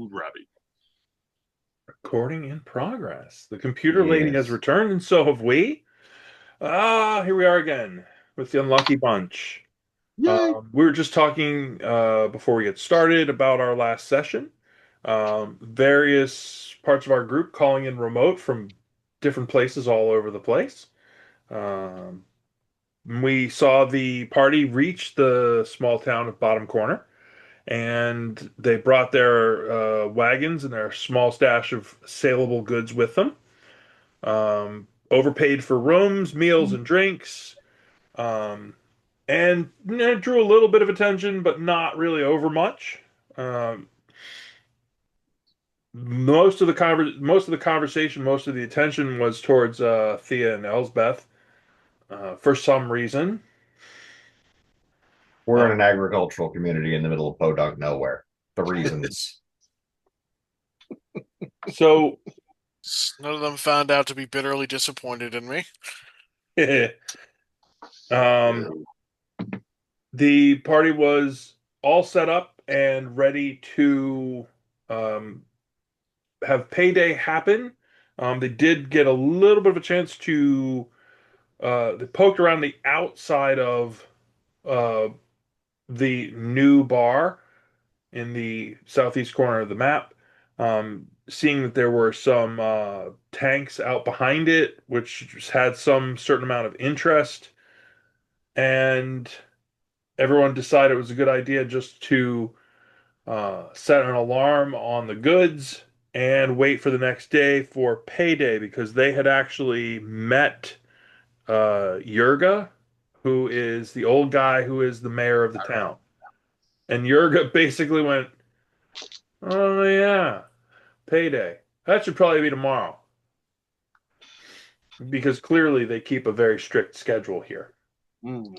Robbie. Recording in progress. The computer lady has returned, and so have we. Here we are again with the unlucky bunch. Yay! We were just talking before we get started about our last session. Various parts of our group calling in remote from different places all over the place. Um, we saw the party reach the small town of Bottom Corner, and they brought their wagons and their small stash of saleable goods with them. Overpaid for rooms, meals, and drinks, um, and drew a little bit of attention, but not really over much. Um, most of the conversation, most of the attention was towards Thea and Elsbeth for some reason. We're Uh, in an agricultural community in the middle of podunk nowhere. The reasons. so None of them found out to be bitterly disappointed in me. um, the party was all set up and ready to um, have payday happen. They did get a little bit of a chance to. They poked around the outside of uh, the new bar in the southeast corner of the map, seeing that there were some tanks out behind it, which had some certain amount of interest, and everyone decided it was a good idea just to set an alarm on the goods and wait for the next day for payday because they had actually met Yurga, who is the old guy who is the mayor of the town. And Yurga basically went, "Oh, yeah, payday. That should probably be tomorrow." Because clearly they keep a very strict schedule here. Mm.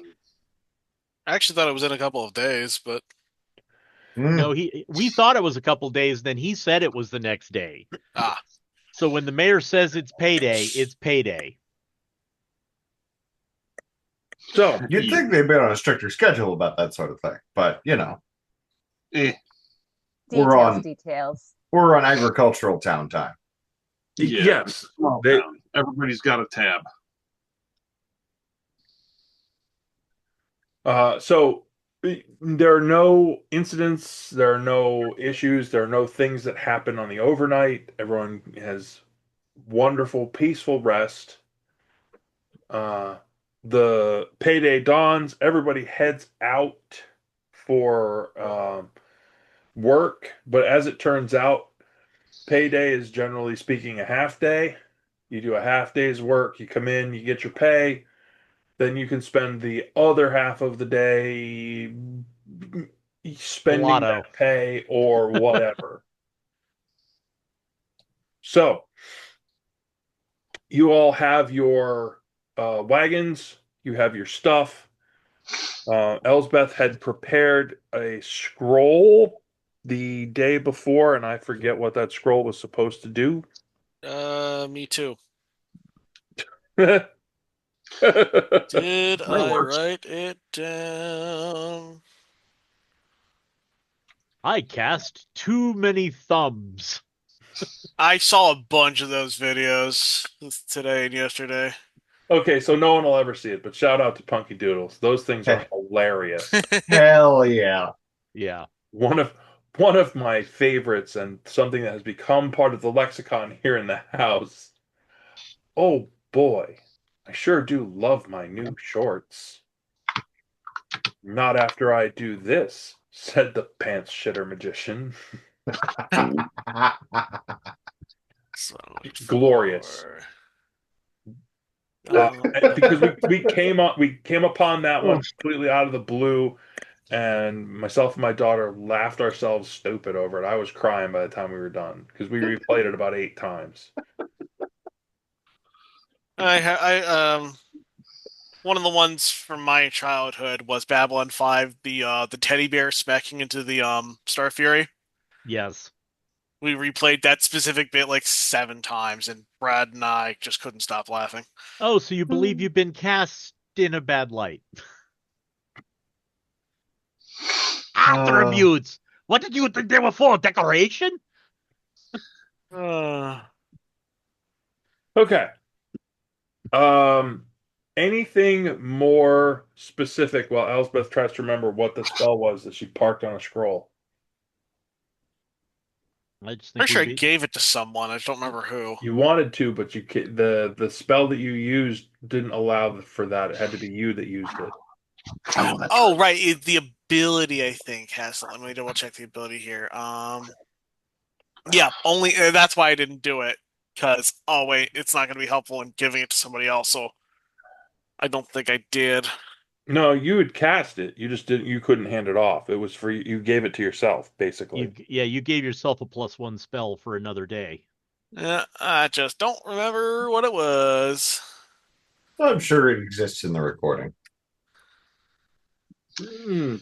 I actually thought it was in a couple of days, but No, we thought it was a couple days, then he said it was the next day. ah, So when the mayor says it's payday, it's payday. So, You'd think they'd been on a stricter schedule about that sort of thing, but Eh, Details. we're on agricultural town time. yeah. yes, Small they, town. Everybody's got a tab. so there are no incidents, there are no issues, there are no things that happen on the overnight. Everyone has wonderful, peaceful rest. Uh, the payday dawns, everybody heads out for work, but as it turns out, payday is generally speaking a half day. You do a half day's work, you come in, you get your pay, then you can spend the other half of the day spending Lotto. that pay or whatever. So, you all have your wagons, you have your stuff. Elsbeth had prepared a scroll the day before, and I forget what that scroll was supposed to do. me too. Did Did I works. write it down? I cast too many thumbs. I saw a bunch of those videos today and yesterday. Okay, so no one will ever see it, but shout out to Punky Doodles. Those things are hilarious. Hell yeah. Yeah. One of one of my favorites and something that has become part of the lexicon here in the house. Oh boy, I sure do love my new shorts. Not after I do this, said the pants shitter magician. So, Glorious. Because we came upon that one completely out of the blue, and myself and my daughter laughed ourselves stupid over it. I was crying by the time we were done because we replayed it about 8 times. One of the ones from my childhood was Babylon 5, the teddy bear smacking into the Star Fury. Yes. We replayed that specific bit like 7 times, and Brad and I just couldn't stop laughing. Oh, so you believe you've been cast in a bad light? Attributes. What did you think they were for? Decoration? Okay. Anything more specific while Elsbeth tries to remember what the spell was that she parked on a scroll? I just think Pretty sure I we'd be- gave it to someone. I just don't remember who. You wanted to, but the spell that you used didn't allow for that. It had to be you that used it. Oh, that's Oh, right. The ability, I think, has. Let me double check the ability here. Yeah, only that's why I didn't do it. Because wait, it's not going to be helpful in giving it to somebody else. So I don't think I did. No, you had cast it. You just didn't. You couldn't hand it off. It was for you. You gave it to yourself, basically. you gave yourself a +1 spell for another day. Yeah, I just don't remember what it was. I'm sure it exists in the recording.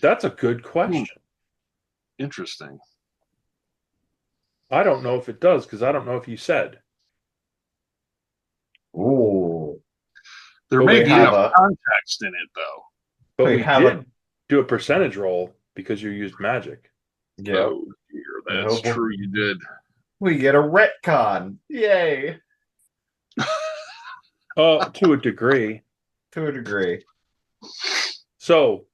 That's a good question. interesting. I don't know if it does because I don't know if you said. Ooh. There But may we be have enough a- context in it, though. But We we have did a- do a percentage roll because you used magic. Yeah. Oh, dear, that's Oh, boy. true. You did. We get a retcon. Yay. To a degree. To a degree. So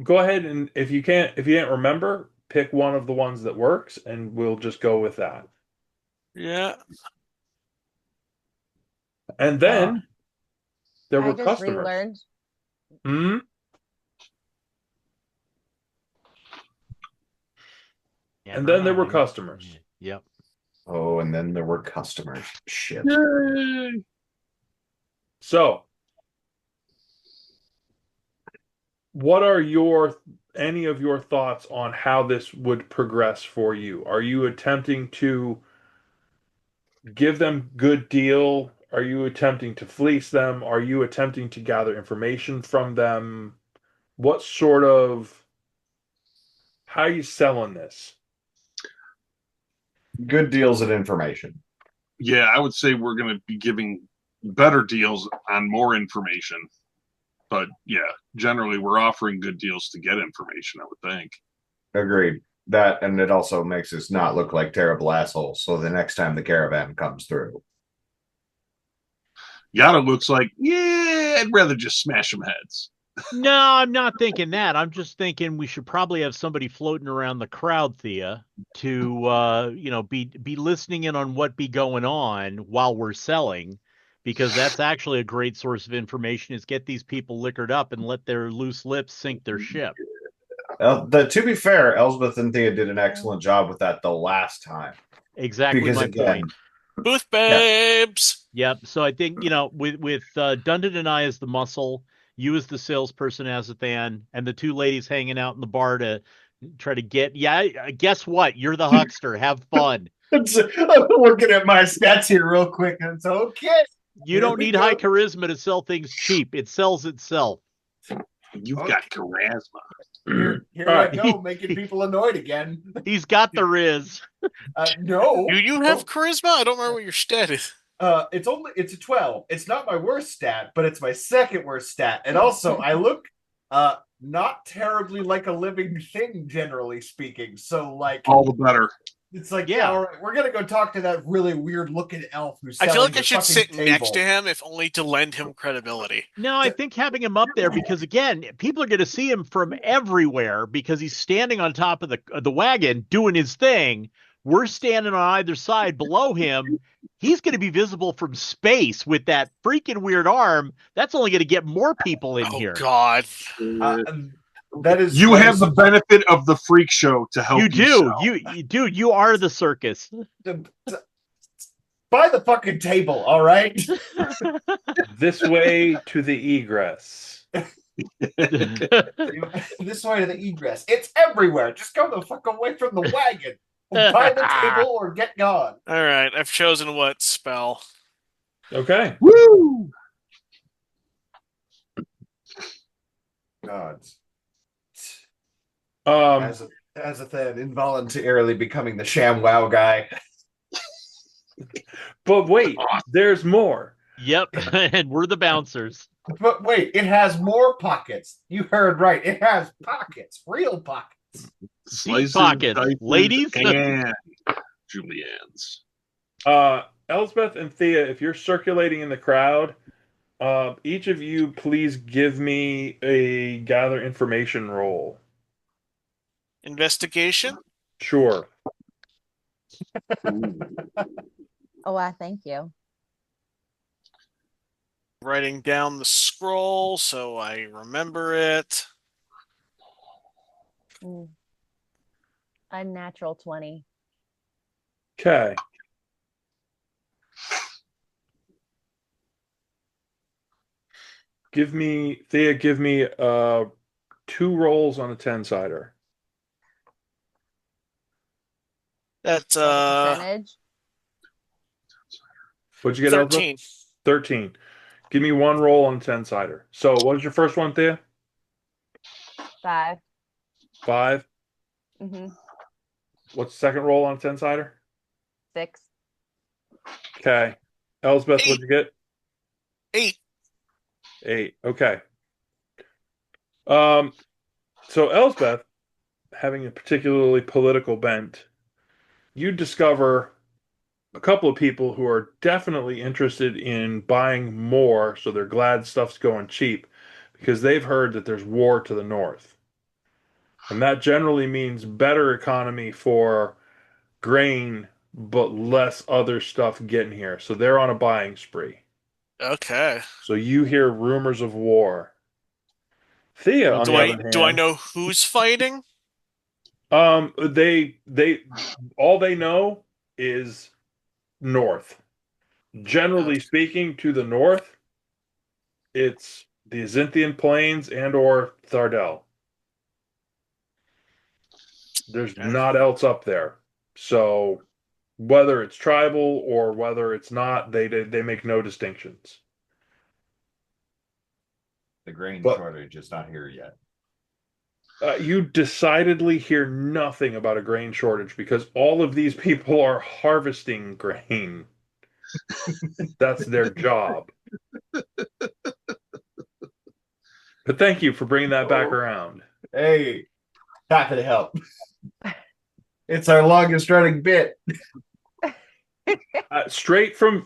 go ahead and if you can't remember, pick one of the ones that works, and we'll just go with that. Yeah. And then there I were just customers. relearned. Hmm? And then there were customers. Yep. Oh, and then there were customers. Shit. Yay! So, what are any of your thoughts on how this would progress for you? Are you attempting to give them good deal? Are you attempting to fleece them? Are you attempting to gather information from them? What sort of how are you selling this? Good deals and information. Yeah, I would say we're going to be giving better deals on more information. But yeah, generally we're offering good deals to get information, I would think. Agreed. That, and it also makes us not look like terrible assholes. So the next time the caravan comes through. Yada looks like, yeah, I'd rather just smash some heads. No, I'm not thinking that. I'm just thinking we should probably have somebody floating around the crowd, Thea, to be listening in on what be going on while we're selling, because that's actually a great source of information. Is get these people liquored up and let their loose lips sink their ship. To be fair, Elsbeth and Thea did an excellent job with that the last time. Exactly Because my again, point. Booth babes. Yep. So I think with Dundon and I as the muscle, you as the salesperson, Azathan, and the two ladies hanging out in the bar to try to get. Yeah, guess what? You're the huckster. Have fun. I'm looking at my stats here real quick, and it's okay. You don't need high charisma to sell things cheap. It sells itself. You've got charisma. Here All I right. go, making people annoyed again. He's got the riz. No. Do you have charisma? I don't remember what your stat is. It's a 12. It's not my worst stat, but it's my second worst stat. And also I look not terribly like a living thing, generally speaking. So like All the better. it's like, Yeah. all right, we're gonna go talk to that really weird looking elf who's I feel selling like I the should fucking sit table. next to him, if only to lend him credibility. No, I think having him up there, because again, people are going to see him from everywhere because he's standing on top of the wagon doing his thing. We're standing on either side below him. He's going to be visible from space with that freaking weird arm. That's only going to get more people in Oh here. God. That is You that have is- the benefit of the freak show to help You do. sell. You are the circus. buy the fucking table, all right? This way to the egress. This way to the egress. It's everywhere. Just go the fuck away from the wagon. Buy the table or get gone. All right, I've chosen what spell. Okay. Woo! Gods. Um, As a thing, involuntarily becoming the ShamWow guy. but wait, there's more. Yep, and we're the bouncers. But wait, it has more pockets. You heard right. It has pockets. Real pockets. Slices, pockets, dices, ladies. and juliennes. Elspeth and Thea, if you're circulating in the crowd, each of you please give me a gather information roll. Investigation. Sure. Oh, I thank you. Writing down the scroll so I remember it. Unnatural 20. Okay. Thea, give me 2 rolls on a 10-sider. That's What percentage? What'd you get, Elspeth? 13. 13. Give me 1 roll on a 10-sider. So what was your first one, Thea? 5. 5. Mm-hmm. What's the second roll on a 10-sider? 6. Okay. Elsbeth, 8. what'd you get? 8. 8. Okay. So Elsbeth, having a particularly political bent, you discover a couple of people who are definitely interested in buying more, so they're glad stuff's going cheap because they've heard that there's war to the north. And that generally means better economy for grain, but less other stuff getting here. So they're on a buying spree. Okay. So you hear rumors of war. Thea, Well, on the other do I hand, know who's fighting? they all they know is north. Generally speaking, to the north, it's the Azinthian Plains and or Thardel. There's Okay. not else up there. So whether it's tribal or whether it's not, they make no distinctions. The grain But- shortage is not here yet. You decidedly hear nothing about a grain shortage because all of these people are harvesting grain. That's their job. But thank you for bringing that back around. Hey, happy to help. It's our longest running bit. Straight from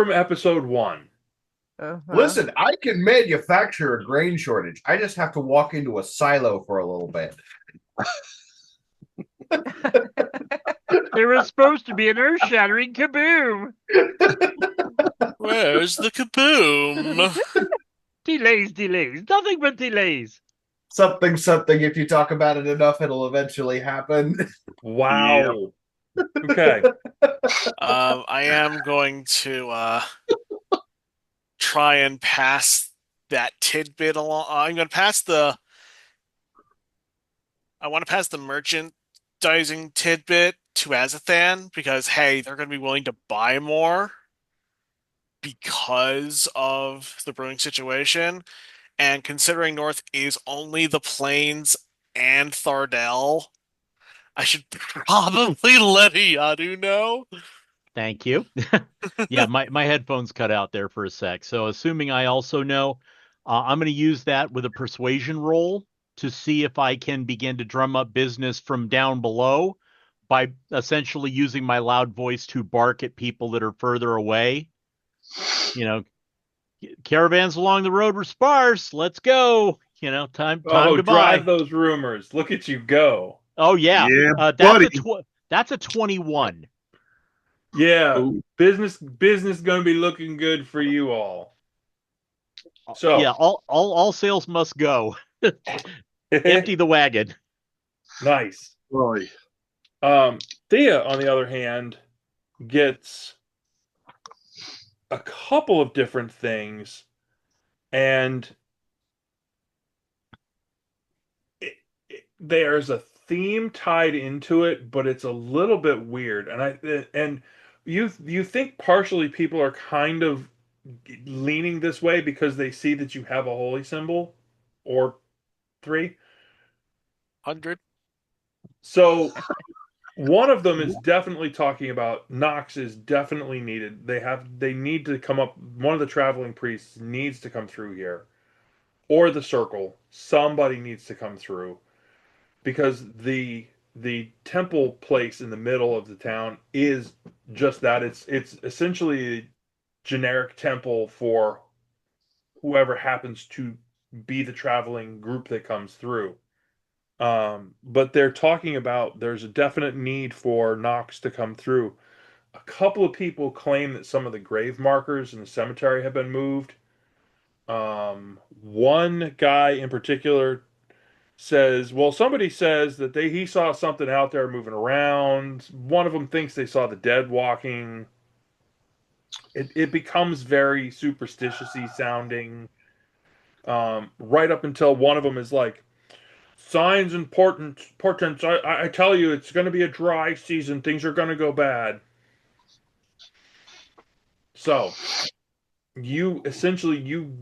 episode 1. Uh-huh. Listen, I can manufacture a grain shortage. I just have to walk into a silo for a little bit. There was supposed to be an earth-shattering kaboom. Where's the kaboom? Delays, nothing but delays. Something. If you talk about it enough, it'll eventually happen. Wow. Okay. I am going to try and pass that tidbit along. I'm going to pass the. I want to pass the merchandising tidbit to Azathan because hey, they're going to be willing to buy more because of the brewing situation. And considering North is only the Plains and Thardel, I should probably let Iyadu know. Thank you. Yeah, my headphones cut out there for a sec. So assuming I also know, I'm going to use that with a persuasion roll to see if I can begin to drum up business from down below by essentially using my loud voice to bark at people that are further away. You know, caravans along the road were sparse. Let's go. You know, time to drive buy. those rumors. Look at you go. Oh yeah, Yeah, that's buddy. that's a 21. Yeah. Ooh. Business going to be looking good for you all. So Yeah, all sales must go. Empty the wagon. Nice. Boy. Thea, on the other hand, gets a couple of different things, and there's a theme tied into it, but it's a little bit weird. And you think partially people are kind of leaning this way because they see that you have a holy symbol or 3. 100. So one of them is definitely talking about Nox is definitely needed. They need to come up. One of the traveling priests needs to come through here, or the circle. Somebody needs to come through. because the temple place in the middle of the town is just that. It's essentially a generic temple for whoever happens to be the traveling group that comes through. But they're talking about there's a definite need for Nox to come through. A couple of people claim that some of the grave markers in the cemetery have been moved. One guy in particular says, well, somebody says that he saw something out there moving around. One of them thinks they saw the dead walking. It becomes very superstitious-y sounding. Right up until one of them is like, signs and portents. I tell you, it's going to be a dry season. Things are going to go bad. So you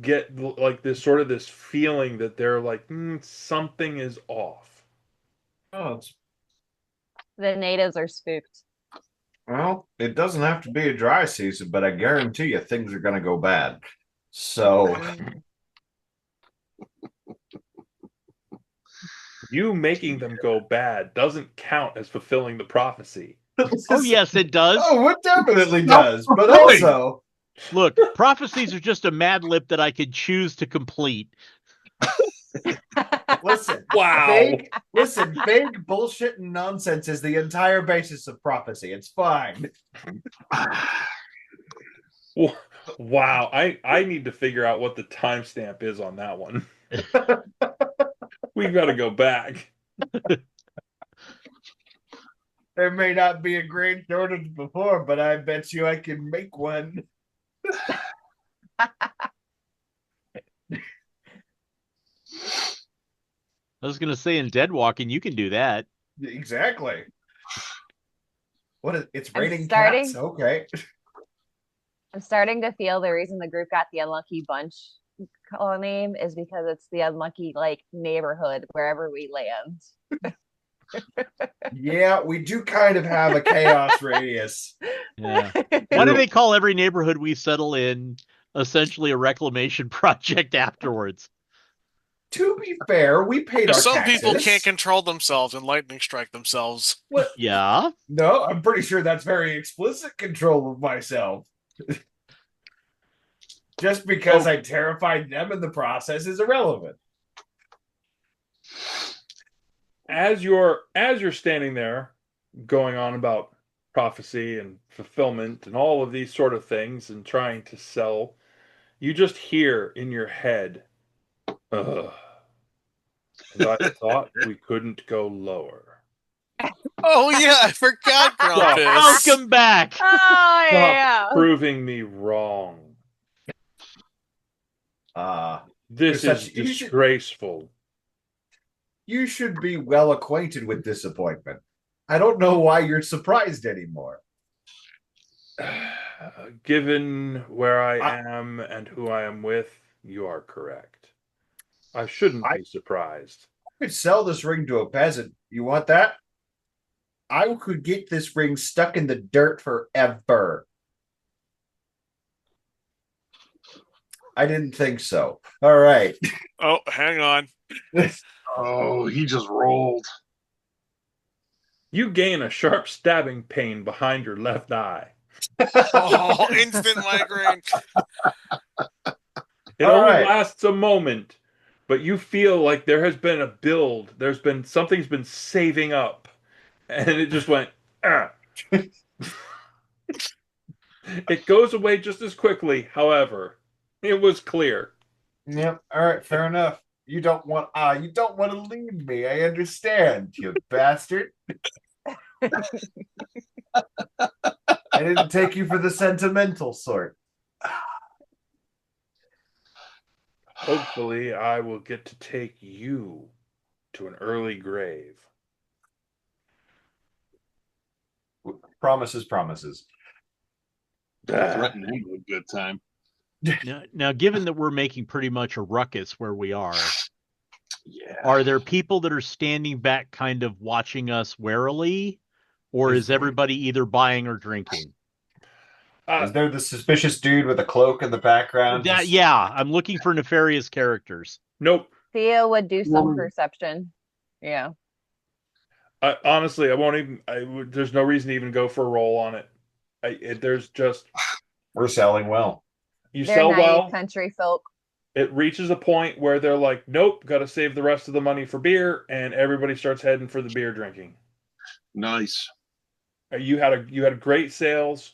get like this feeling that they're like something is off. Oh, The natives are spooked. well, it doesn't have to be a dry season, but I guarantee you things are going to go bad. So, You making them go bad doesn't count as fulfilling the prophecy. Oh, yes, it does. Oh, it definitely No, does. But really? also, Look, prophecies are just a mad lib that I could choose to complete. listen, Wow. vague bullshit and nonsense is the entire basis of prophecy. It's fine. Wow. I need to figure out what the timestamp is on that one. We've got to go back. There may not be a grain shortage before, but I bet you I can make one. I was going to say in Dead Walking, you can do that. Exactly. What is it's I'm raining starting- cats? Okay. I'm starting to feel the reason the group got the Unlucky Bunch name is because it's the unlucky neighborhood wherever we land. Yeah, we do kind of have a chaos radius. Yeah. Why do they call every neighborhood we settle in essentially a reclamation project afterwards? To be fair, we paid our Some taxes. people can't control themselves and lightning strike themselves. What? Yeah. No, I'm pretty sure that's very explicit control of myself. Just because I terrified them in the process is irrelevant. As you're standing there going on about prophecy and fulfillment and all of these sort of things and trying to sell, you just hear in your head, ugh. And I thought we couldn't go lower. Oh yeah, I forgot Grumpus. Welcome back. Oh Stop yeah. proving me wrong. This You're is such- you should- disgraceful. You should be well acquainted with disappointment. I don't know why you're surprised anymore. Given where I am and who I am with, you are correct. I shouldn't be surprised. I could sell this ring to a peasant. You want that? I could get this ring stuck in the dirt forever. I didn't think so. All right. Oh, hang on. Oh, he just rolled. You gain a sharp stabbing pain behind your left eye. Oh, instant migraine. It All only right. lasts a moment, but you feel like there has been a build. Something's been saving up, and it just went. Ah. It goes away just as quickly. However, it was clear. Yep. All right. Fair enough. You don't want to leave me. I understand, you bastard. I didn't take you for the sentimental sort. Hopefully, I will get to take you to an early grave. Promises. Threaten him with a good time. Now, given that we're making pretty much a ruckus where we are, Yeah. are there people that are standing back kind of watching us warily? Or is everybody either buying or drinking? Is there the suspicious dude with a cloak in the background? Yeah, I'm looking for nefarious characters. Nope. Theo would do some Well- perception. Yeah. Honestly, I won't even. There's no reason to even go for a roll on it. There's just We're selling well. you They're sell naive well. country folk. It reaches a point where they're like, nope, got to save the rest of the money for beer, and everybody starts heading for the beer drinking. Nice. You had great sales.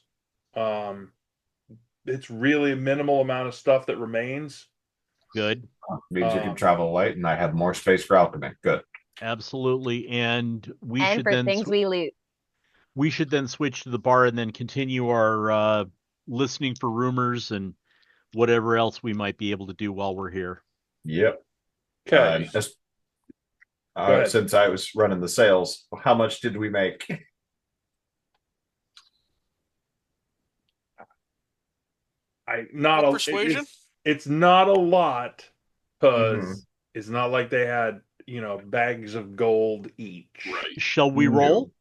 It's really a minimal amount of stuff that remains. Good. Means you can travel light, and I have more space for alchemy. Good. Absolutely. And we And should for then things we loot. we should then switch to the bar and then continue our listening for rumors and whatever else we might be able to do while we're here. Yep. Okay. Since I was running the sales, how much did we make? Persuasion? It's not a lot because Mhm. it's not like they had bags of gold each. Right. Shall we No. roll?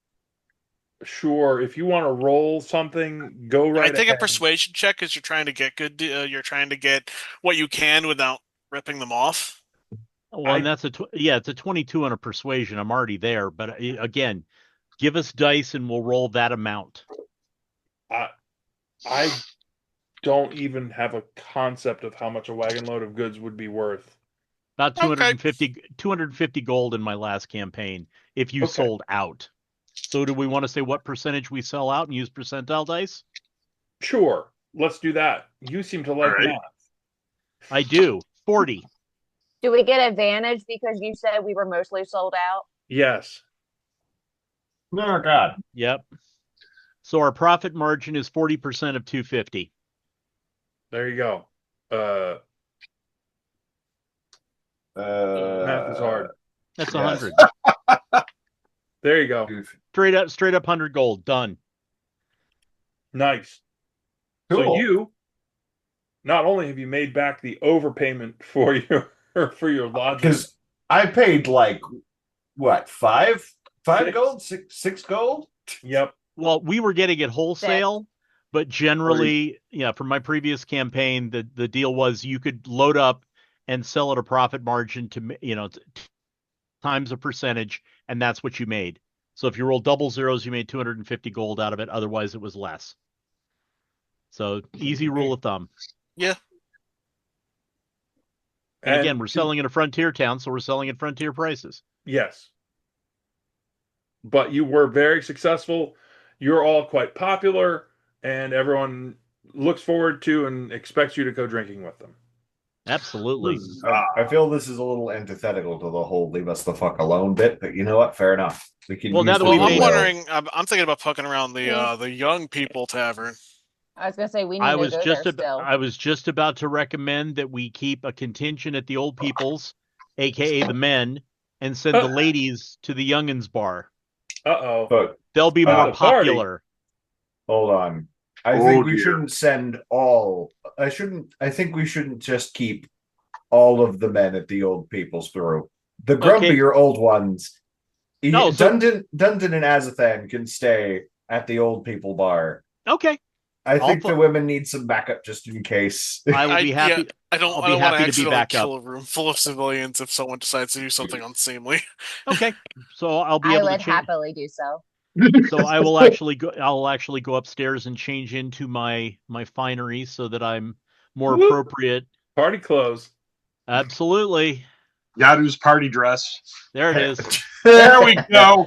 Sure, if you want to roll something, go right I think ahead. a persuasion check is you're trying to get good. You're trying to get what you can without ripping them off. Well, and that's it's a 22 on a persuasion. I'm already there, but again, give us dice and we'll roll that amount. I don't even have a concept of how much a wagon load of goods would be worth. About 250 gold in my last campaign if you Okay. sold out. So do we want to say what percentage we sell out and use percentile dice? Sure, let's do that. You seem to like All right. math. I do. 40. Do we get advantage because you said we were mostly sold out? Yes. Oh God. Yep. So our profit margin is 40% of 250. There you go. Math is hard. That's Yes. 100. There you go. Straight up 100 gold. Done. Nice. So Cool. you not only have you made back the overpayment for your lodging, Because I paid like what, five Six. gold, six gold. yep. Well, we were getting it wholesale, but generally, from my previous campaign, the deal was you could load up and sell at a profit margin to times a percentage, and that's what you made. So if you roll double zeros, you made 250 gold out of it. Otherwise, it was less. So easy rule of thumb. Yeah. And again, we're selling in a frontier town, so we're selling at frontier prices. Yes. But you were very successful. You're all quite popular, and everyone looks forward to and expects you to go drinking with them. Absolutely. I feel this is a little antithetical to the whole "leave us the fuck alone" bit, but you know what? Fair enough. We can. Well, now use that the we Well, I'm made- wondering. I'm thinking about poking around the young people tavern. I was gonna say we need I to was go just there still. I was just about to recommend that we keep a contingent at the old people's, aka the men, and send the ladies to the youngins bar. Uh-oh. But They'll be The more party. popular. hold on. I Oh, think we dear. shouldn't send all. I think we shouldn't just keep all of the men at the old people's through. The grumpier old ones. No, so- Dundon and Azathan can stay at the old people bar. Okay. I I'll think fu- the women need some backup just in case. I will be happy. I don't. I'll I be don't want to happy to be accidentally back up. kill a room full of civilians if someone decides to do something unseemly. Okay. So I'll be I able to would change. happily do so. So I will actually go. I'll actually go upstairs and change into my finery so that I'm more Whoop. appropriate. Party clothes. Absolutely. Yadu's party dress. There it is. There we go.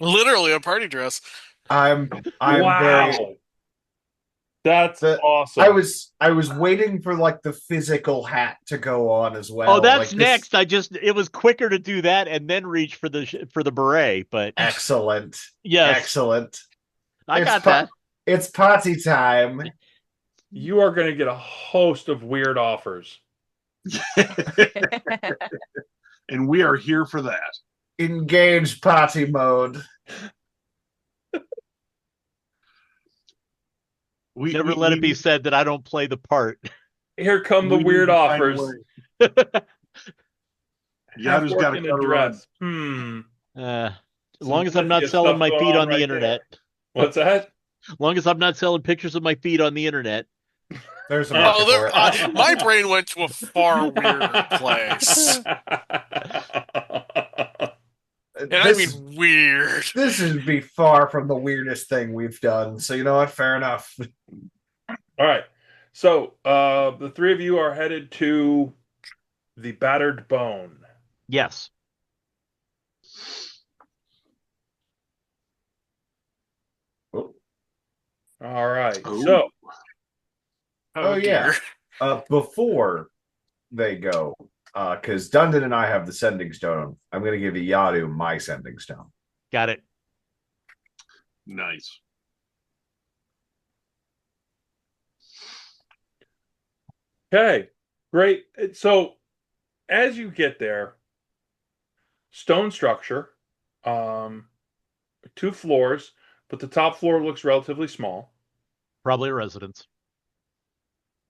Literally a party dress. I'm Wow. very. That's awesome. I was waiting for like the physical hat to go on as well. Oh, that's like next. It was quicker to do that and then reach for the beret. But Excellent. yes, Excellent. I It's got that. It's party time. You are going to get a host of weird offers. And we are here for that. Engage party mode. Never let it be said that I don't play the part. Here come the we weird need to find a offers. way. Yadu's got to in go a to dress. As long as I'm not Some selling my stuff feet going on on the right internet. What's that? As long as I'm not selling pictures of my feet on the internet. There's a market for it. My brain went to a far weirder place. And I mean weird. This is be far from the weirdest thing we've done. So you know what? Fair enough. All right. So the three of you are headed to the Battered Bone. Yes. All right. Oh. So Oh, yeah. Dear. Before they go, because Dundon and I have the sending stone, I'm going to give Yadu my sending stone. Got it. Nice. okay, great. So as you get there, stone structure, 2 floors, but the top floor looks relatively small. Probably a residence.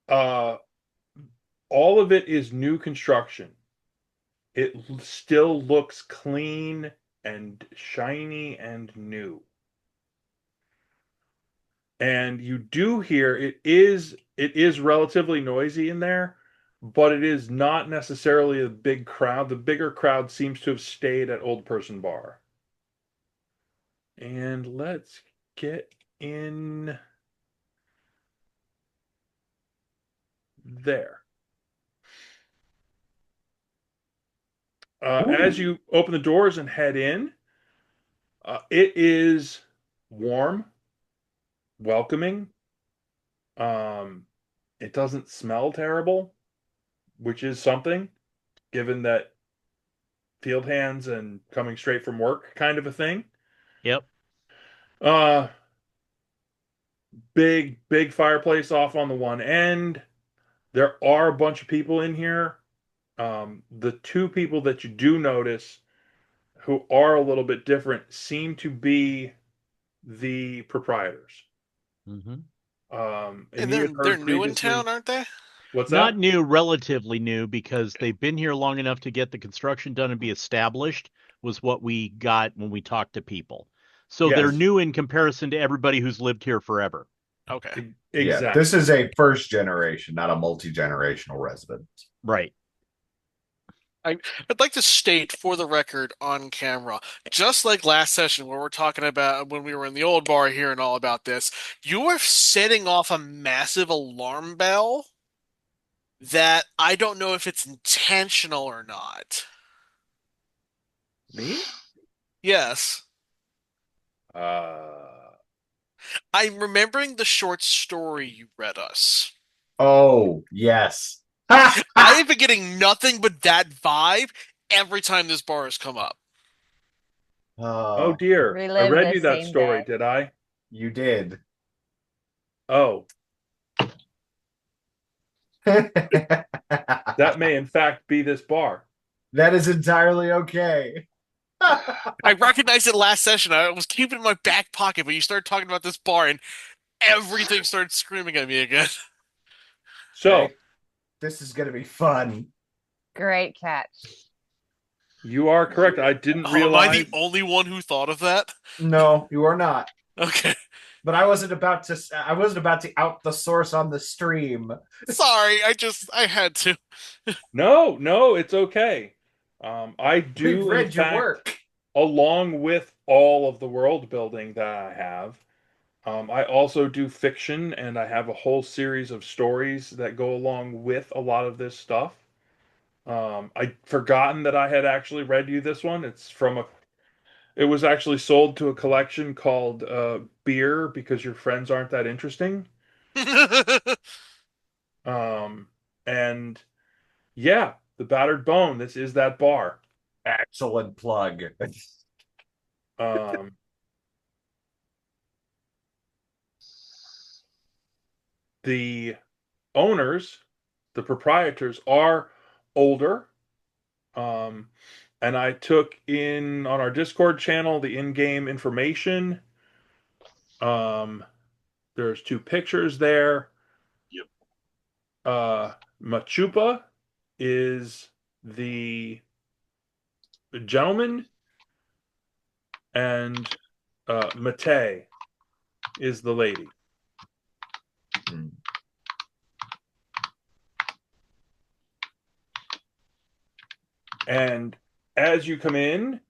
All of it is new construction. It still looks clean and shiny and new. And you do hear it is relatively noisy in there, but it is not necessarily a big crowd. The bigger crowd seems to have stayed at Old Person Bar. And let's get in there. As you open the doors and head in, it is warm, welcoming. It doesn't smell terrible, which is something, given that field hands and coming straight from work kind of a thing. Yep. Uh, big fireplace off on the one end. There are a bunch of people in here. The two people that you do notice who are a little bit different seem to be the proprietors. Mm-hmm. And And you had they're heard new in previously. town, aren't they? What's Not that? new, relatively new, because they've been here long enough to get the construction done and be established, was what we got when we talked to people. So they're Yes. new in comparison to everybody who's lived here forever. Okay. Yeah, Exactly. this is a first generation, not a multi-generational resident. Right. I'd like to state for the record on camera, just like last session where we're talking about when we were in the old bar here and all about this, you are setting off a massive alarm bell that I don't know if it's intentional or not. Me? Yes. Uh, I'm remembering the short story you read us. Oh, yes. I have been getting nothing but that vibe every time this bar has come up. oh dear. I Relive read the you that same story, day. did I? You did. Oh, That that may in fact be this bar. is entirely okay. I recognized it last session. I was keeping it in my back pocket, but you started talking about this bar and everything started screaming at me again. So Okay. This is going to be fun. Great catch. you are correct. I didn't Oh, am I realize. the only one who thought of that? No, you are not. Okay. But I wasn't about to out the source on the stream. Sorry, I had to. No, it's okay. I We've do in read your fact, work. along with all of the world building that I have, I also do fiction, and I have a whole series of stories that go along with a lot of this stuff. I'd forgotten that I had actually read you this one. It was actually sold to a collection called Beer Because Your Friends Aren't That Interesting. Um, and yeah, the Battered Bone. This is that bar. Excellent plug. Um, the owners, the proprietors, are older. And I took in on our Discord channel the in-game information. Um, there's 2 pictures there. Yep. Machupa is the gentleman, and Mate is the lady. And as you come in,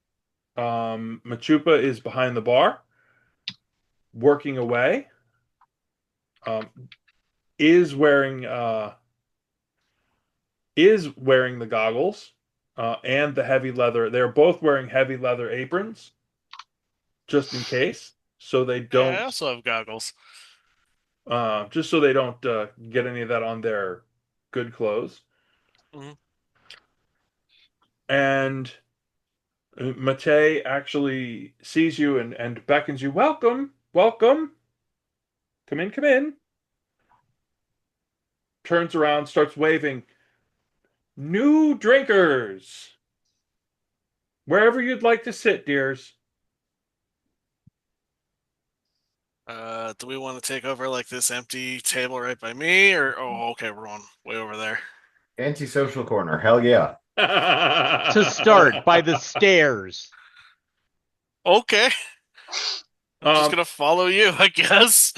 Machupa is behind the bar, working away. Um, is wearing the goggles and the heavy leather. They're both wearing heavy leather aprons, just in case, so they Yeah, I don't also have goggles. just so they don't get any of that on their good clothes. Mhm. And Mate actually sees you and beckons you, welcome, welcome, come in, come in. Turns around, starts waving, new drinkers, wherever you'd like to sit, dears. Do we want to take over like this empty table right by me, or okay, we're going way over there. Antisocial corner. Hell yeah. To start by the stairs. Okay, I'm just Um, gonna follow you, I guess.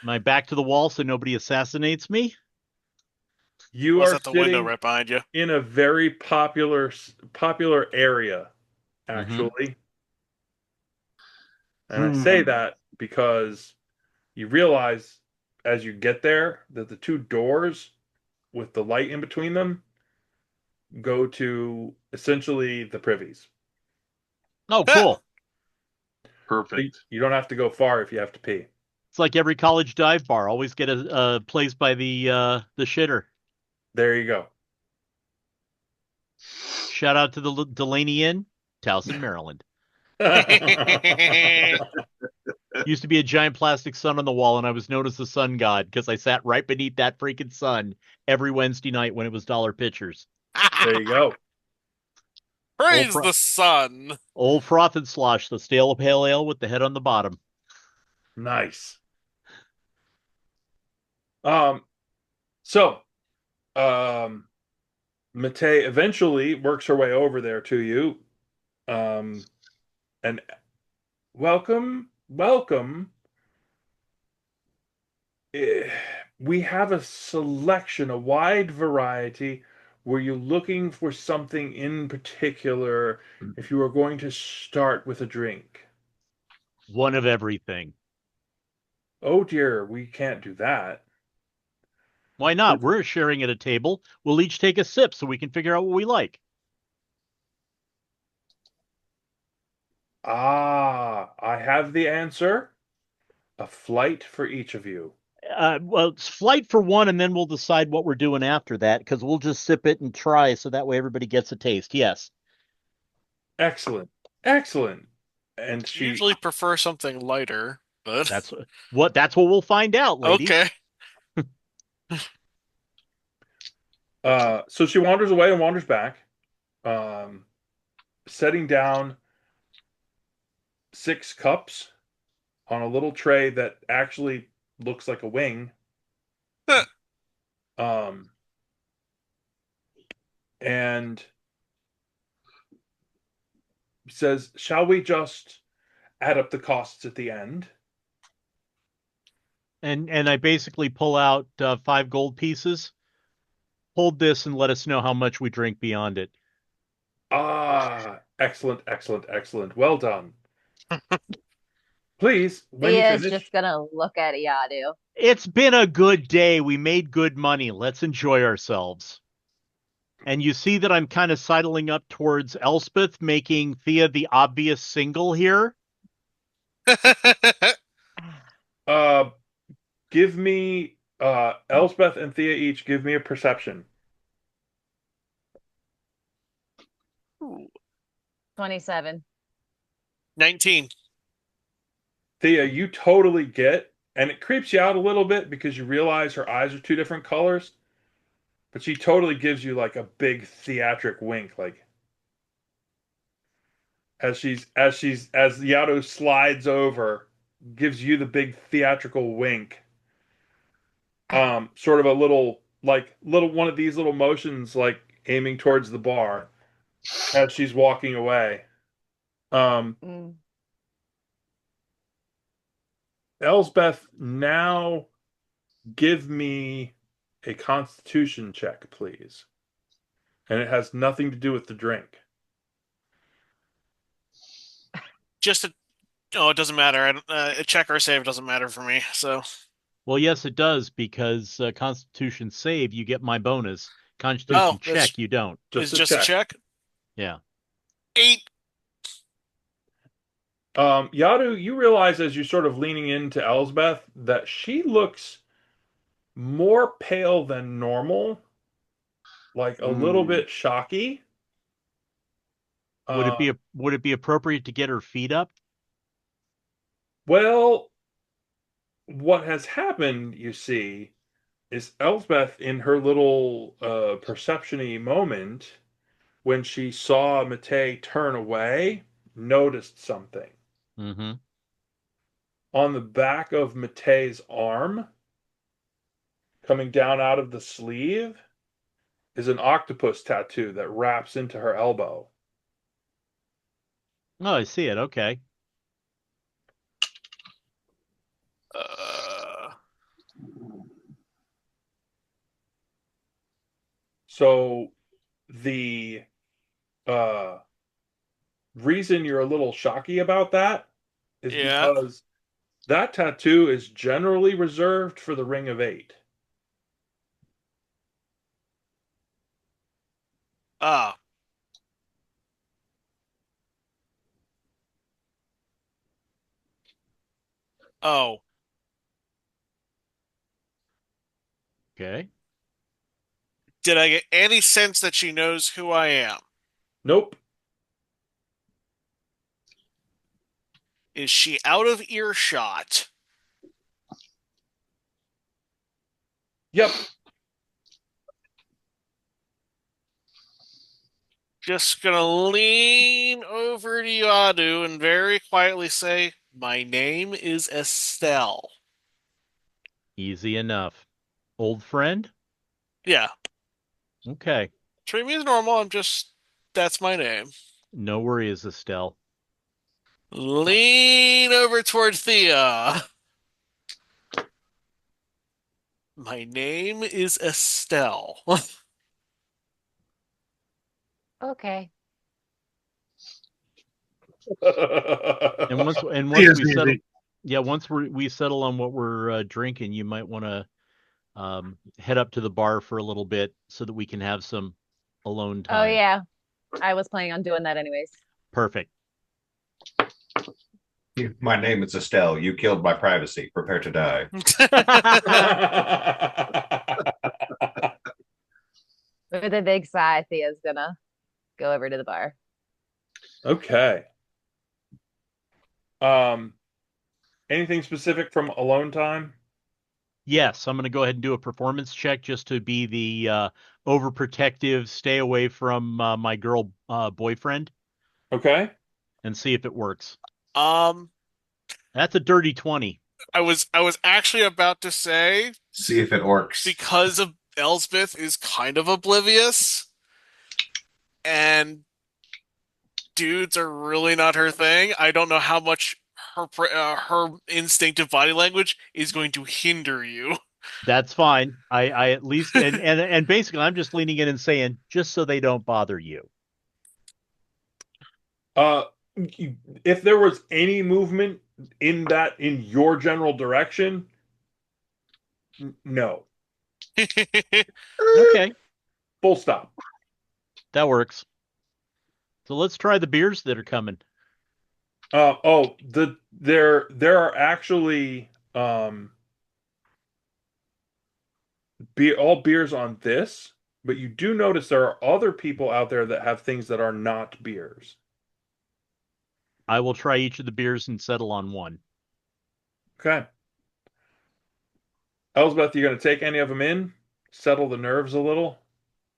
Am I back to the wall so nobody assassinates me? you What's are at the window sitting right behind you? in a very popular area, Mhm. actually. And I say Hmm. that because you realize as you get there that the two doors with the light in between them go to essentially the privies. Oh, Ah, cool. Perfect. You don't have to go far if you have to pee. It's like every college dive bar. Always get a place by the shitter. There you go. Shout out to the Delaney Inn, Towson, Maryland. Used to be a giant plastic sun on the wall, and I was known as the sun god because I sat right beneath that freaking sun every Wednesday night when it was dollar pitchers. There you go. Old, Praise fro- the sun. old froth and slosh, the stale pale ale with the head on the bottom. Nice. Um, so, um, Mate eventually works her way over there to you. Um, and welcome, welcome. Eh, We have a selection, a wide variety. Were you looking for something in particular if you were going to start with a drink? One of everything. Oh dear, we can't do that. Why not? We're sharing at a table. We'll each take a sip so we can figure out what we like. Ah, I have the answer. A flight for each of you. Well, it's flight for one, and then we'll decide what we're doing after that because we'll just sip it and try so that way everybody gets a taste. Yes, Excellent. Excellent. And she Usually prefer something lighter, but that's what we'll find out, lady. okay. so she wanders away and wanders back, um, setting down 6 cups on a little tray that actually looks like a wing. Um, and says, "Shall we just add up the costs at the end?" And I basically pull out 5 gold pieces. Hold this and let us know how much we drink beyond it. Ah, excellent, excellent, excellent. Well done. Please, when you Thea's just finish, gonna look at Iadu. It's been a good day. We made good money. Let's enjoy ourselves. And you see that I'm kind of sidling up towards Elspeth, making Thea the obvious single here. uh, give me Elspeth and Thea each give me a perception. 27. 19. Thea, you totally get, and it creeps you out a little bit because you realize her eyes are 2 different colors, but she totally gives you like a big theatric wink, like as Yato slides over, gives you the big theatrical wink. Sort of a little one of these little motions, like aiming towards the bar as she's walking away. Um, Mm. Elsbeth, now give me a constitution check, please. And it has nothing to do with the drink. just a oh, it doesn't matter. A check or a save doesn't matter for me. So Well, yes, it does because Constitution save, you get my bonus. oh, Constitution that's check, you don't. Just is a just a check. check. Yeah. 8. Yadu, you realize as you're sort of leaning into Elsbeth that she looks more pale than normal, like a little Mm. bit shocky. Would Uh, it be appropriate to get her feet up? well, what has happened, you see, is Elsbeth in her little perception-y moment when she saw Matei turn away, noticed something. Mm-hmm. On the back of Matei's arm, coming down out of the sleeve, is an octopus tattoo that wraps into her elbow. Oh, I see it. Okay. Uh, So the uh, reason you're a little shocky about that is yeah. because that tattoo is generally reserved for the Ring of Eight. Ah. Oh. Okay. Did I get any sense that she knows who I am? Nope. Is she out of earshot? Yep. Just gonna lean over to Yadu and very quietly say, "My name is Estelle." Easy enough. Old friend? Yeah, Okay. treat me as normal. That's my name. No worries, Estelle. Lean over toward Thea. My name is Estelle. Okay. And once Yes, we settle, easy. yeah, once we settle on what we're drinking, you might want to head up to the bar for a little bit so that we can have some alone Oh time. yeah. I was planning on doing that anyways. Perfect. My name is Estelle. You killed my privacy. Prepare to die. With a big sigh, Thea's gonna go over to the bar. Okay. Anything specific from alone time? Yes, I'm going to go ahead and do a performance check just to be the overprotective, stay away from my girl boyfriend, Okay. and see if it works. um, That's a dirty 20. I was actually about to say See if it works. because of Elsbeth is kind of oblivious and dudes are really not her thing. I don't know how much her instinctive body language is going to hinder you. That's fine. I at least and basically I'm just leaning in and saying just so they don't bother you. Uh, if there was any movement in your general direction, no. Okay, Full stop. that works. So let's try the beers that are coming. There are actually all beers on this, but you do notice there are other people out there that have things that are not beers. I will try each of the beers and settle on one. Okay. Elsbeth, you going to take any of them in? Settle the nerves a little?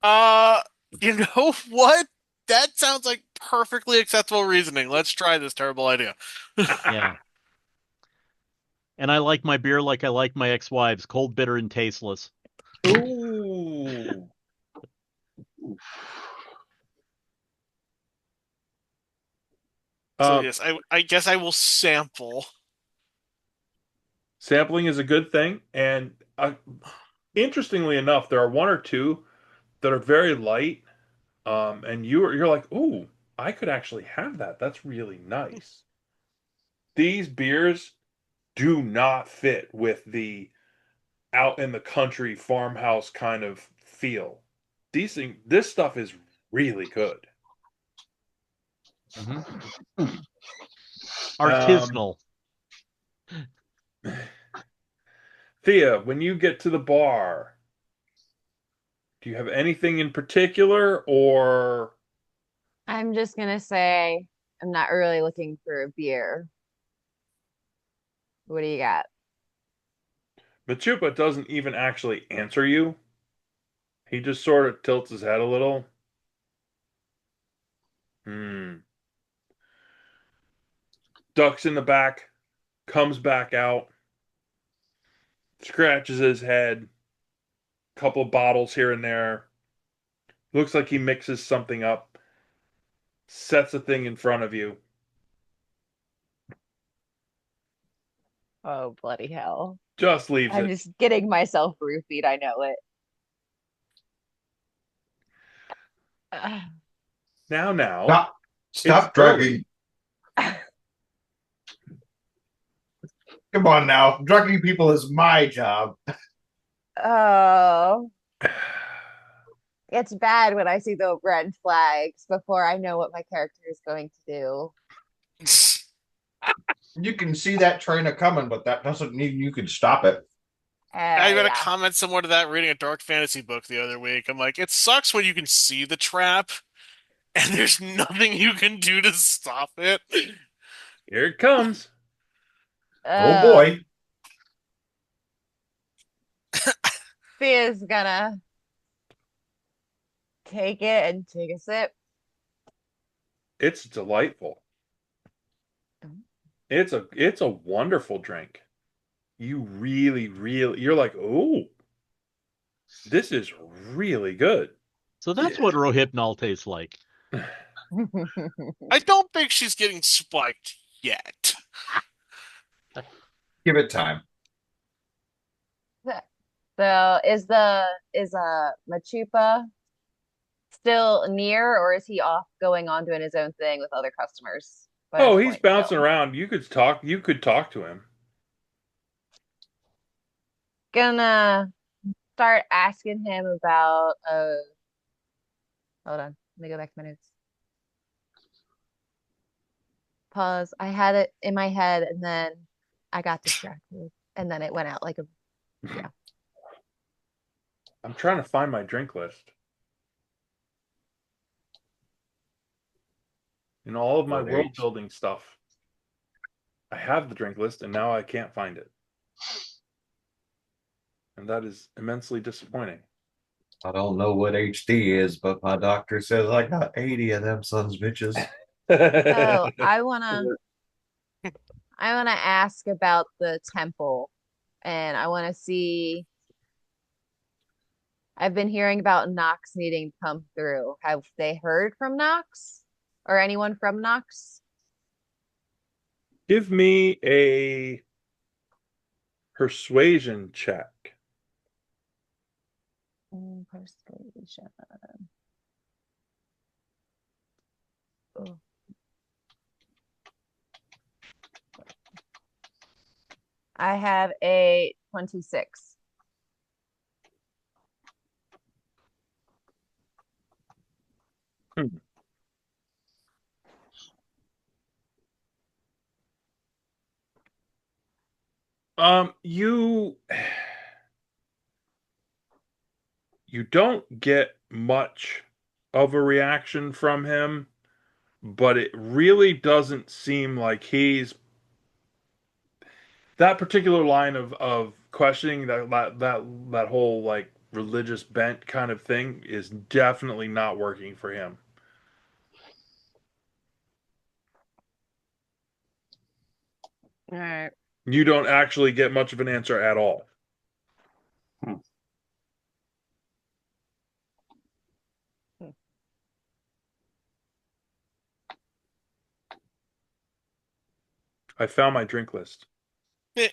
Uh, you know what? That sounds like perfectly acceptable reasoning. Let's try this terrible idea. Yeah. And I like my beer like I like my ex-wives, cold, bitter, and tasteless. Ooh. So Um, yes, I guess I will sample. Sampling is a good thing, and interestingly enough, there are one or two that are very light, and you're like, "Ooh, I could actually have that. That's really nice." these beers do not fit with the out in the country farmhouse kind of feel. This stuff is really good. Artisanal. Thea, when you get to the bar, do you have anything in particular, or I'm just gonna say I'm not really looking for a beer. What do you got? Machupa doesn't even actually answer you? He just sort of tilts his head a little. Ducks in the back, comes back out, scratches his head, couple bottles here and there. Looks like he mixes something up, sets a thing in front of you. Oh, bloody hell. Just leaves I'm it. just getting myself roofied. I know it. Ugh. Now. Stop, It's stop early. drugging. Come on now. Drugging people is my job. Oh, it's bad when I see the red flags before I know what my character is going to do. You can see that train a coming, but that doesn't mean you can stop it. I got a Yeah. comment similar to that reading a dark fantasy book the other week. I'm like, it sucks when you can see the trap and there's nothing you can do to stop it. Here it comes. Oh boy. Thea's gonna take it and take a sip. It's delightful. It's a wonderful drink. You really, you're like, oh, this is really good. So that's what Rohypnol tastes like. I don't think she's getting spiked yet. Give it time. So is Machupa still near, or is he off going on doing his own thing with other customers? by Oh, this he's point bouncing still? around. You could talk to him. Gonna start asking him about hold on, let me go back to my notes. Pause. I had it in my head and then I got distracted and then it went out like a yeah. I'm trying to find my drink list. In all of my Old world age. building stuff, I have the drink list and now I can't find it. And that is immensely disappointing. I don't know what HD is, but my doctor says I got 80 of them sons bitches. So I wanna ask about the temple and I wanna see. I've been hearing about Knox needing to come through. Have they heard from Knox or anyone from Knox? Give me a persuasion check. Persuasion. Oh. I have a 26. You don't get much of a reaction from him, but it really doesn't seem like he's that particular line of questioning that whole like religious bent kind of thing is definitely not working for him. All right. You don't actually get much of an answer at all. I found my drink list. Eh.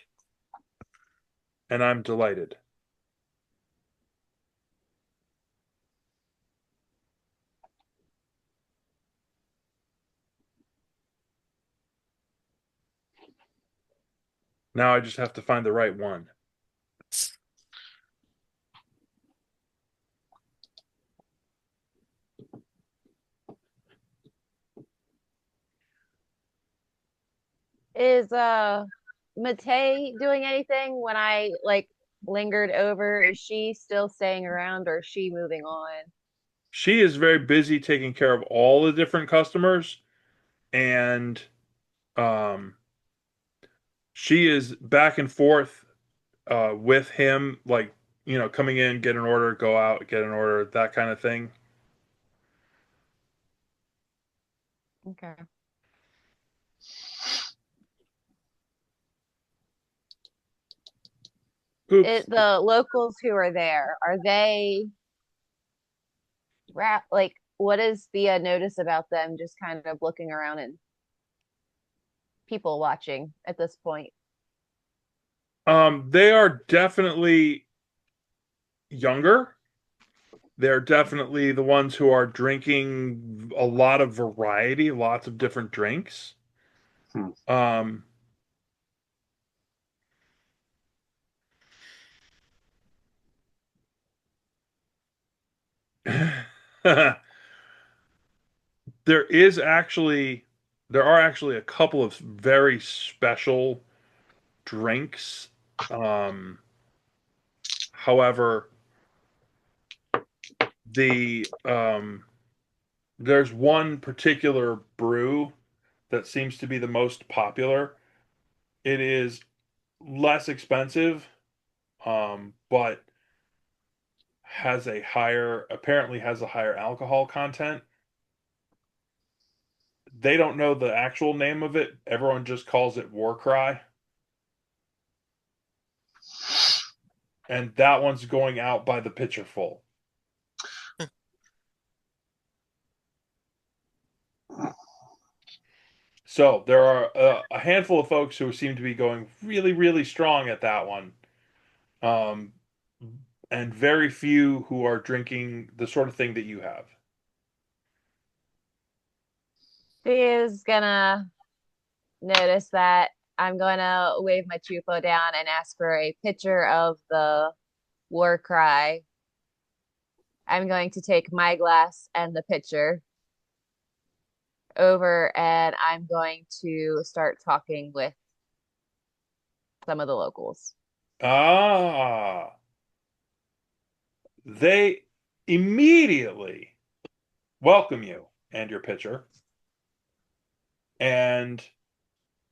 And I'm delighted. Now I just have to find the right one. Is Matei doing anything when I like lingered over? Is she still staying around or is she moving on? She is very busy taking care of all the different customers, and um, she is back and forth with him, like, coming in, get an order, go out, get an order, that kind of thing. Okay. Oops. The locals who are there, are they like what is the notice about them just kind of looking around and people watching at this point? They are definitely younger. They're definitely the ones who are drinking a lot of variety, lots of different drinks. Hmm. there is actually there are actually a couple of very special drinks. However, there's one particular brew that seems to be the most popular. It is less expensive, but apparently has a higher alcohol content. They don't know the actual name of it. Everyone just calls it War Cry. And that one's going out by the pitcher full. So there are a handful of folks who seem to be going really, really strong at that one. Um, and very few who are drinking the sort of thing that you have. She is gonna notice that I'm gonna wave my chupo down and ask for a picture of the war cry. I'm going to take my glass and the pitcher over and I'm going to start talking with some of the locals. Ah, they immediately welcome you and your pitcher and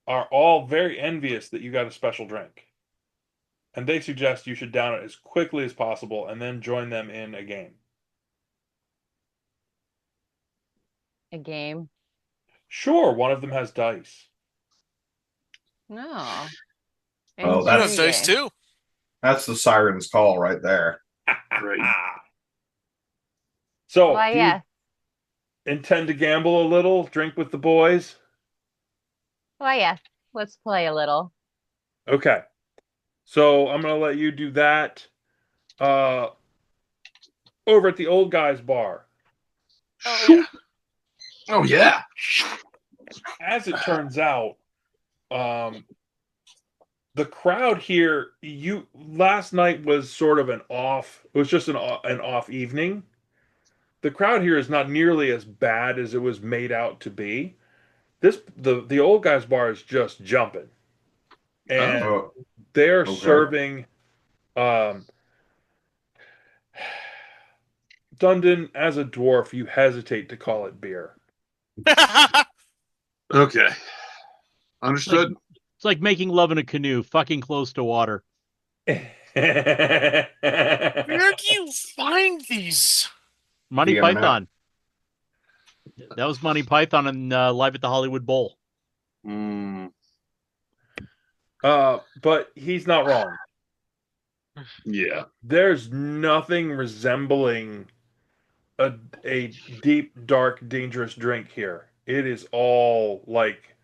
are all very envious that you got a special drink. And they suggest you should down it as quickly as possible and then join them in a game. A game. Sure, one of them has dice. No. Oh, You have dice Intriguing. too. That's the siren's call right there. Right. So, Why, do you yeah. intend to gamble a little, drink with the boys? Why, yeah. Let's play a little. Okay. So, I'm going to let you do that over at the old guy's bar. Oh yeah. Oh yeah. As it turns out, um, the crowd here, last night was sort of it was just an off evening. The crowd here is not nearly as bad as it was made out to be. The old guy's bar is just jumping, and Oh, they're okay. serving. Um, Dundon, as a dwarf, you hesitate to call it beer. Okay. Understood. It's like making love in a canoe, fucking close to water. Where do you find these? Monty The internet. Python. That was Monty Python and Live at the Hollywood Bowl. But he's not wrong. Yeah. There's nothing resembling a deep, dark, dangerous drink here. It is all like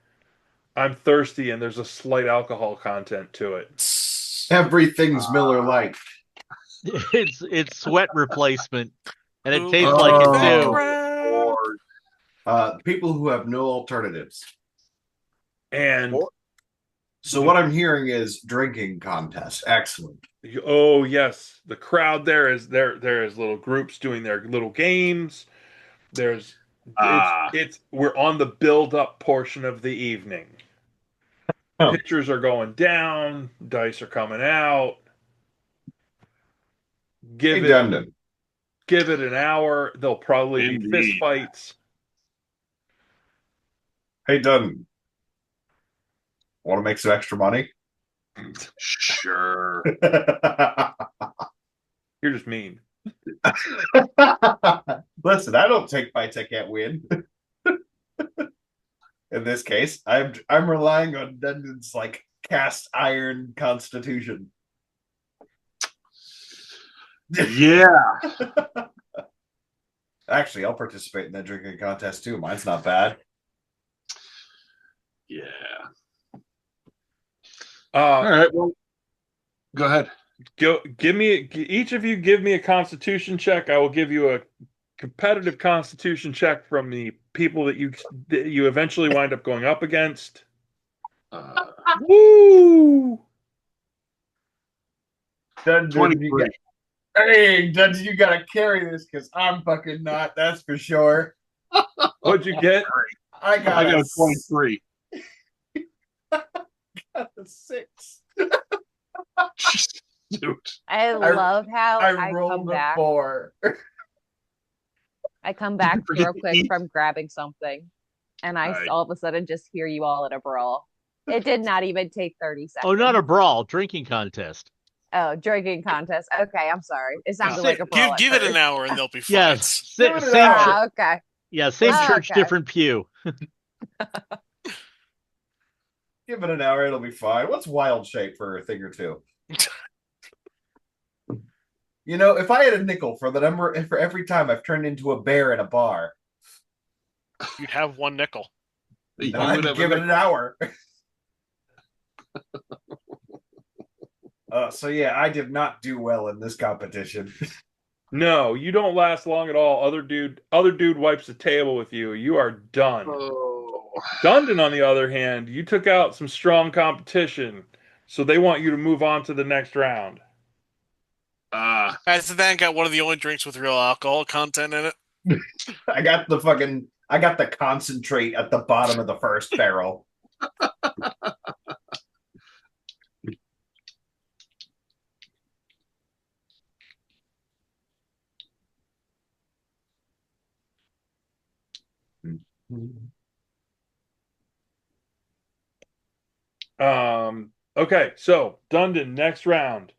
I'm thirsty and there's a slight alcohol content to it. Everything's Miller Lite. It's sweat replacement, and it Who tastes will like it kick that too. crowd? People who have no alternatives. And So what I'm hearing is drinking contest. Excellent. Oh yes, the crowd there is little groups doing their little games. There's Ah, it's we're on the build up portion of the evening. Oh. Pitchers are going down, dice are coming out. Give Hey, it Dundon. give it an hour, there'll probably be fist indeed. fights. Hey, Dundon. Want to make some extra money? Sure. You're just mean. Listen, I don't take fights I can't win. In this case, I'm relying on Dundon's like cast iron constitution. Yeah. Actually, I'll participate in that drinking contest too. Mine's not bad. Yeah. All right. Well, go ahead. Each of you give me a constitution check. I will give you a competitive constitution check from the people that you eventually wind up going up against. Woo! Dundon, 23. hey, Dundon, you gotta carry this because I'm fucking not. That's for sure. What'd you get? I got I got a a 23. a 6. Dude. I love how I I come rolled a back. 4. I come back forget real to quick eat? from grabbing something, and I Right. all of a sudden just hear you all in a brawl. It did not even take 30 seconds. Oh, not a brawl, drinking contest. Oh, drinking contest. Okay, I'm sorry. It sounded like a brawl. Give at it an first. hour and they'll be Yes, fights. Give it an same. hour. Ah, okay. Yeah, same Oh, church, okay. different pew. Give it an hour, it'll be fine. What's wild shape for a thing or two? You know, if I had a nickel for the number for every time I've turned into a bear in a bar, You'd have one nickel. You then I'd would have give it an hour. So yeah, I did not do well in this competition. No, you don't last long at all. Other dude wipes the table with you. You are done. Oh. Dundon, on the other hand, you took out some strong competition, so they want you to move on to the next round. As then got one of the only drinks with real alcohol content in it. I got the concentrate at the bottom of the first barrel. Okay, so Dundon, next round.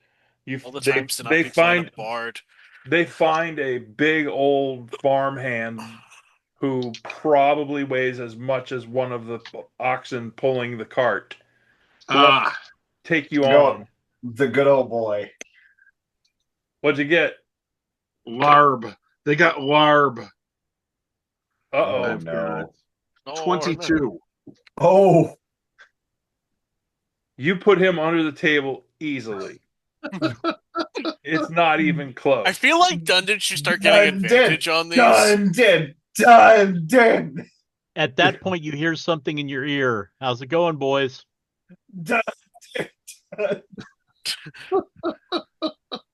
All the times to not They be playing find a bard. they find a big old farmhand who probably weighs as much as one of the oxen pulling the cart. Take you Go on. the good old boy. What'd you get? Larb. They got Larb. Uh-oh. Oh no. 22. Oh, You put him under the table easily. It's not even close. I feel like Dundon should start getting advantage on these. Dundon. At that point, you hear something in your ear. How's it going, boys? Dundon.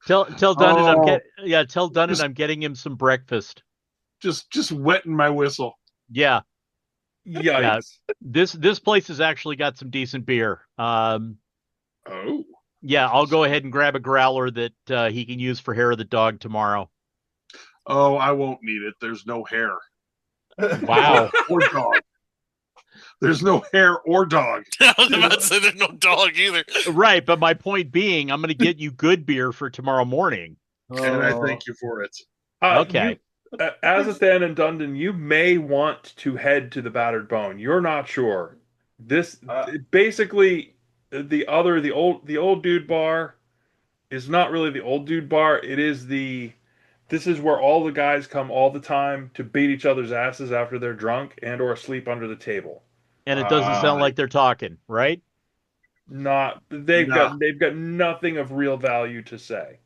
Tell Dundon Oh. tell Dundon I'm getting him some breakfast. Just wetting my whistle. Yeah. Yikes. This place has actually got some decent beer. Oh. Yeah, I'll go ahead and grab a growler that he can use for hair of the dog tomorrow. Oh, I won't need it. There's no hair. Wow. Or dog. There's no hair or dog. I was about to say there's no dog either. Right, but my point being, I'm going to get you good beer for tomorrow morning. And I thank you for it. Okay. Azathan and Dundon, you may want to head to the Battered Bone. You're not sure. This basically the old dude bar is not really the old dude bar. This is where all the guys come all the time to beat each other's asses after they're drunk and or sleep under the table. And it doesn't sound like they're talking, right? They've got nothing of real value to say.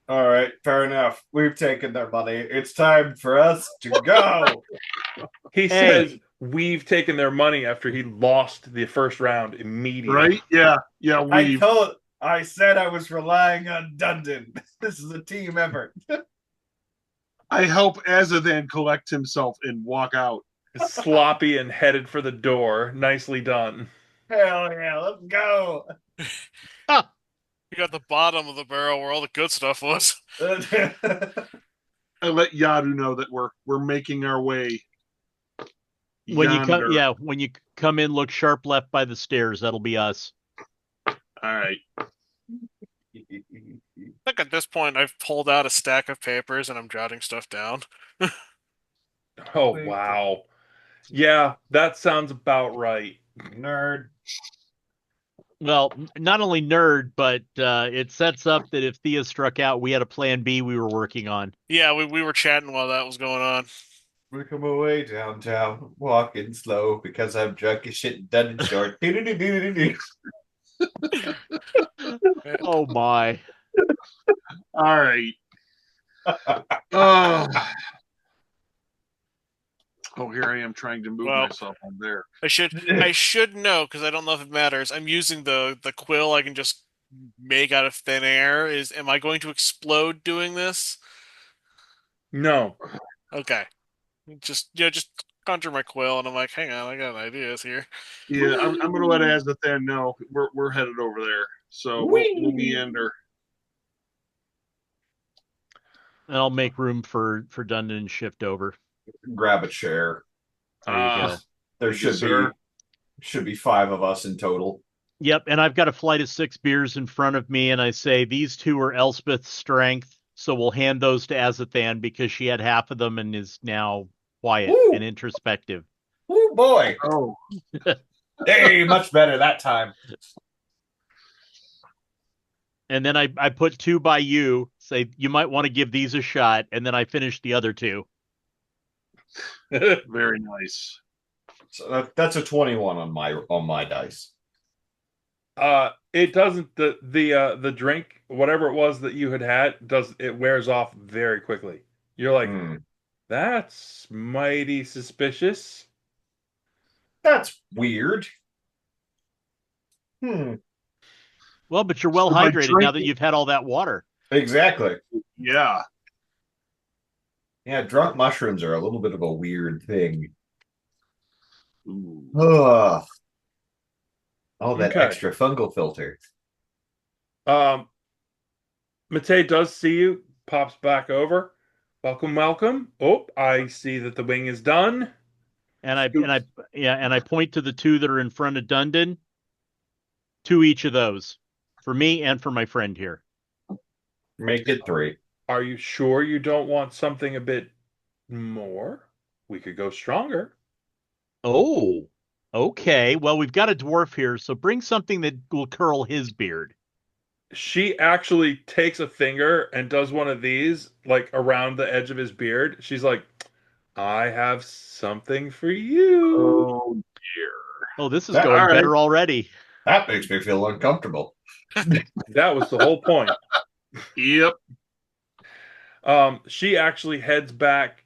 All right, fair enough. We've taken their money. It's time for us to go. He says, we've taken their money after he lost the first round immediately. Right? Yeah. Yeah. I said I was relying on Dundon. This is a team effort. I help Azathan collect himself and walk out. Sloppy and headed for the door. Nicely done. Hell yeah, let's go. You got the bottom of the barrel where all the good stuff was. I let Yadu know that we're making our way. When you come, yonder. when you come in, look sharp left by the stairs. That'll be us. All right. I think at this point I've pulled out a stack of papers and I'm jotting stuff down. Oh, wow. Yeah, that sounds about right. Nerd. Well, not only nerd, but it sets up that if Thea struck out, we had a plan B we were working on. Yeah, we were chatting while that was going on. We come away downtown, walking slow because I'm drunk as shit and done in short. Oh my. All right. Oh, here I am trying to move myself on there. I should know because I don't know if it matters. I'm using the quill I can just make out of thin air. Am I going to explode doing this? No. Okay. Just conjure my quill and I'm like, hang on, I got ideas here. Yeah, I'm gonna let Azathan know we're headed over there. So we'll meander. And I'll make room for Dundon and shift over. Grab a chair. There you go. There should be 5 of us in total. Yep, and I've got a flight of 6 beers in front of me, and I say these 2 are Elspeth's strength, so we'll hand those to Azathan because she had half of them and is now quiet and introspective. Oh boy! Oh, hey, much better that time. And then I put 2 by you. Say you might want to give these a shot, and then I finish the other 2. very nice. So that's a 21 on my dice. It doesn't the drink, whatever it was that you had, it wears off very quickly. You're like, that's mighty suspicious. That's weird. Well, but you're well hydrated now that you've had all that water. Exactly. Yeah. Yeah, drunk mushrooms are a little bit of a weird thing. Ooh. Oh, that Okay. extra fungal filter. Matei does see you, pops back over. Welcome, welcome. Oh, I see that the wing is done. And I point to the 2 that are in front of Dundon. 2 each of those. For me and for my friend here. Make it 3. Are you sure you don't want something a bit more? We could go stronger. Oh, okay. Well, we've got a dwarf here, so bring something that will curl his beard. She actually takes a finger and does one of these, like around the edge of his beard. She's like, I have something for you. Oh dear. Oh, this is going better already. That makes me feel uncomfortable. That was the whole point. Yep. She actually heads back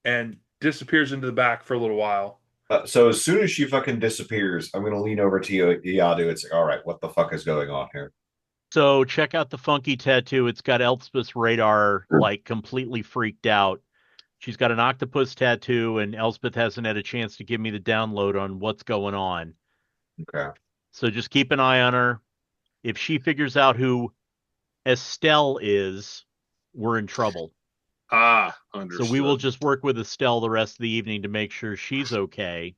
and disappears into the back for a little while. So as soon as she fucking disappears, I'm going to lean over to Yadu and say, all right, what the fuck is going on here? So check out the funky tattoo. It's got Elspeth's radar like completely freaked out. She's got an octopus tattoo, and Elspeth hasn't had a chance to give me the download on what's going on. Okay. So just keep an eye on her. If she figures out who Estelle is, we're in trouble. Understood. So we will just work with Estelle the rest of the evening to make sure she's okay.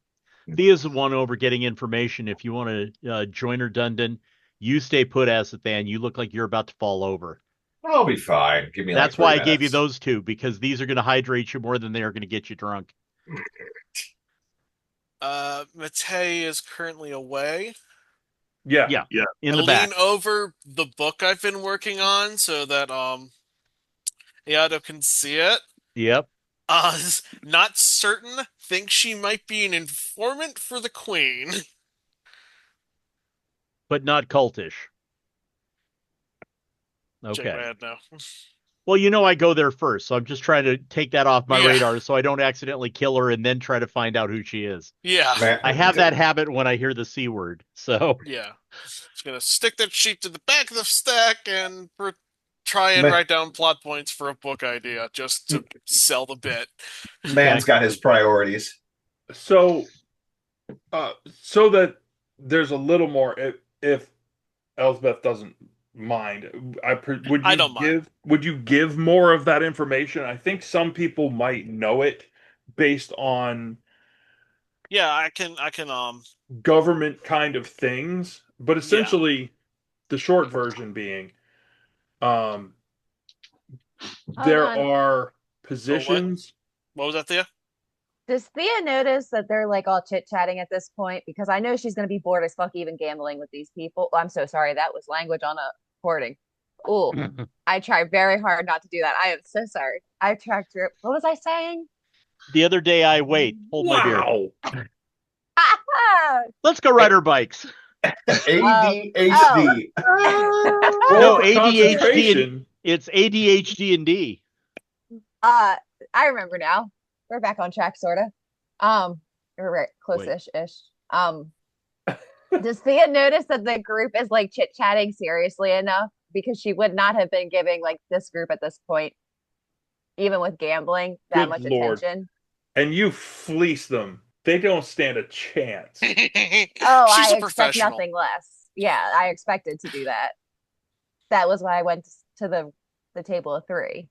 Thea's the one over getting information. If you want to join her, Dundon, you stay put, Azathan. You look like you're about to fall over. I'll be fine. Give me That's like 3 why minutes. I gave you those 2, because these are going to hydrate you more than they are going to get you drunk. Matei is currently away. Yeah. In I the back. lean over the book I've been working on so that Yado can see it. Yep. Not certain. Think she might be an informant for the Queen. But not cultish. Check Okay. my head now. Well, I go there first, so I'm just trying to take that off my Yeah. radar so I don't accidentally kill her and then try to find out who she is. Yeah. Man, I have that habit when I hear the C word. So Yeah. Just gonna stick that sheet to the back of the stack and try and Man. write down plot points for a book idea just to sell the bit. Man's got his priorities. So, so that there's a little more, if Elsbeth doesn't mind, would I you don't mind. would you give more of that information? I think some people might know it based on Yeah, I can government kind of things, but yeah. essentially, the short version being, um, Hold there on. are positions. What was that, Thea? Does Thea notice that they're like all chit chatting at this point? Because I know she's going to be bored as fuck even gambling with these people. Oh, I'm so sorry. That was language on a recording. Ooh, I try very hard not to do that. I am so sorry. I tracked through. What was I saying? the other day I hold my beer. Wow. Let's go ride our bikes. ADHD. No, For ADHD. concentration. It's ADHD and D. I remember now. We're back on track, sorta. We're right, close-ish. Does Thea notice that the group is like chit-chatting seriously enough? Because she would not have been giving like this group at this point, even with gambling, that Good much Lord. attention. And you fleece them. They don't stand a chance. Oh, She's I a expect professional. nothing less. Yeah, I expected to do that. That was why I went to the table of three.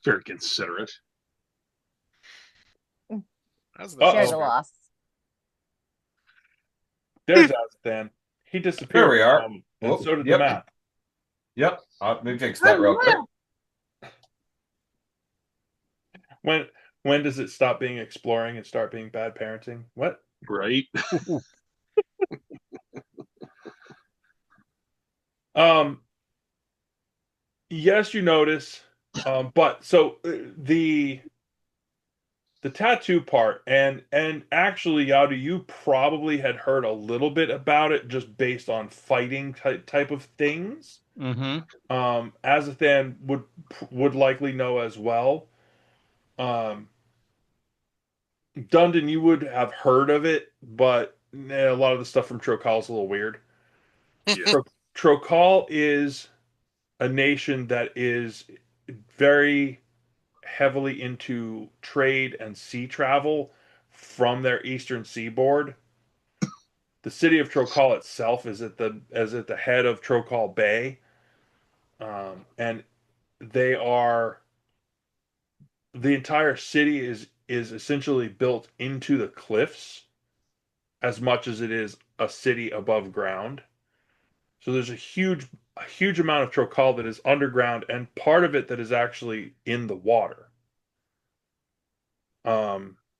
Very considerate. That's Uh-oh. Share the loss. There's Azathan. He disappeared. There we are. And Whoop, so did yep. the map. Yep. Let me fix that real quick. When does it stop being exploring and start being bad parenting? What? Right. Yes, you notice. But so the tattoo part, and actually, Yadu, you probably had heard a little bit about it just based on fighting type of things. Mm-hmm. Azathan would likely know as well. Dundon, you would have heard of it, but a lot of the stuff from Trokal is a little weird. Yeah. Trokal is a nation that is very heavily into trade and sea travel from their eastern seaboard. The city of Trokal itself is at the head of Trokal Bay, and they are the entire city is essentially built into the cliffs as much as it is a city above ground. So there's a huge amount of Trokal that is underground, and part of it that is actually in the water.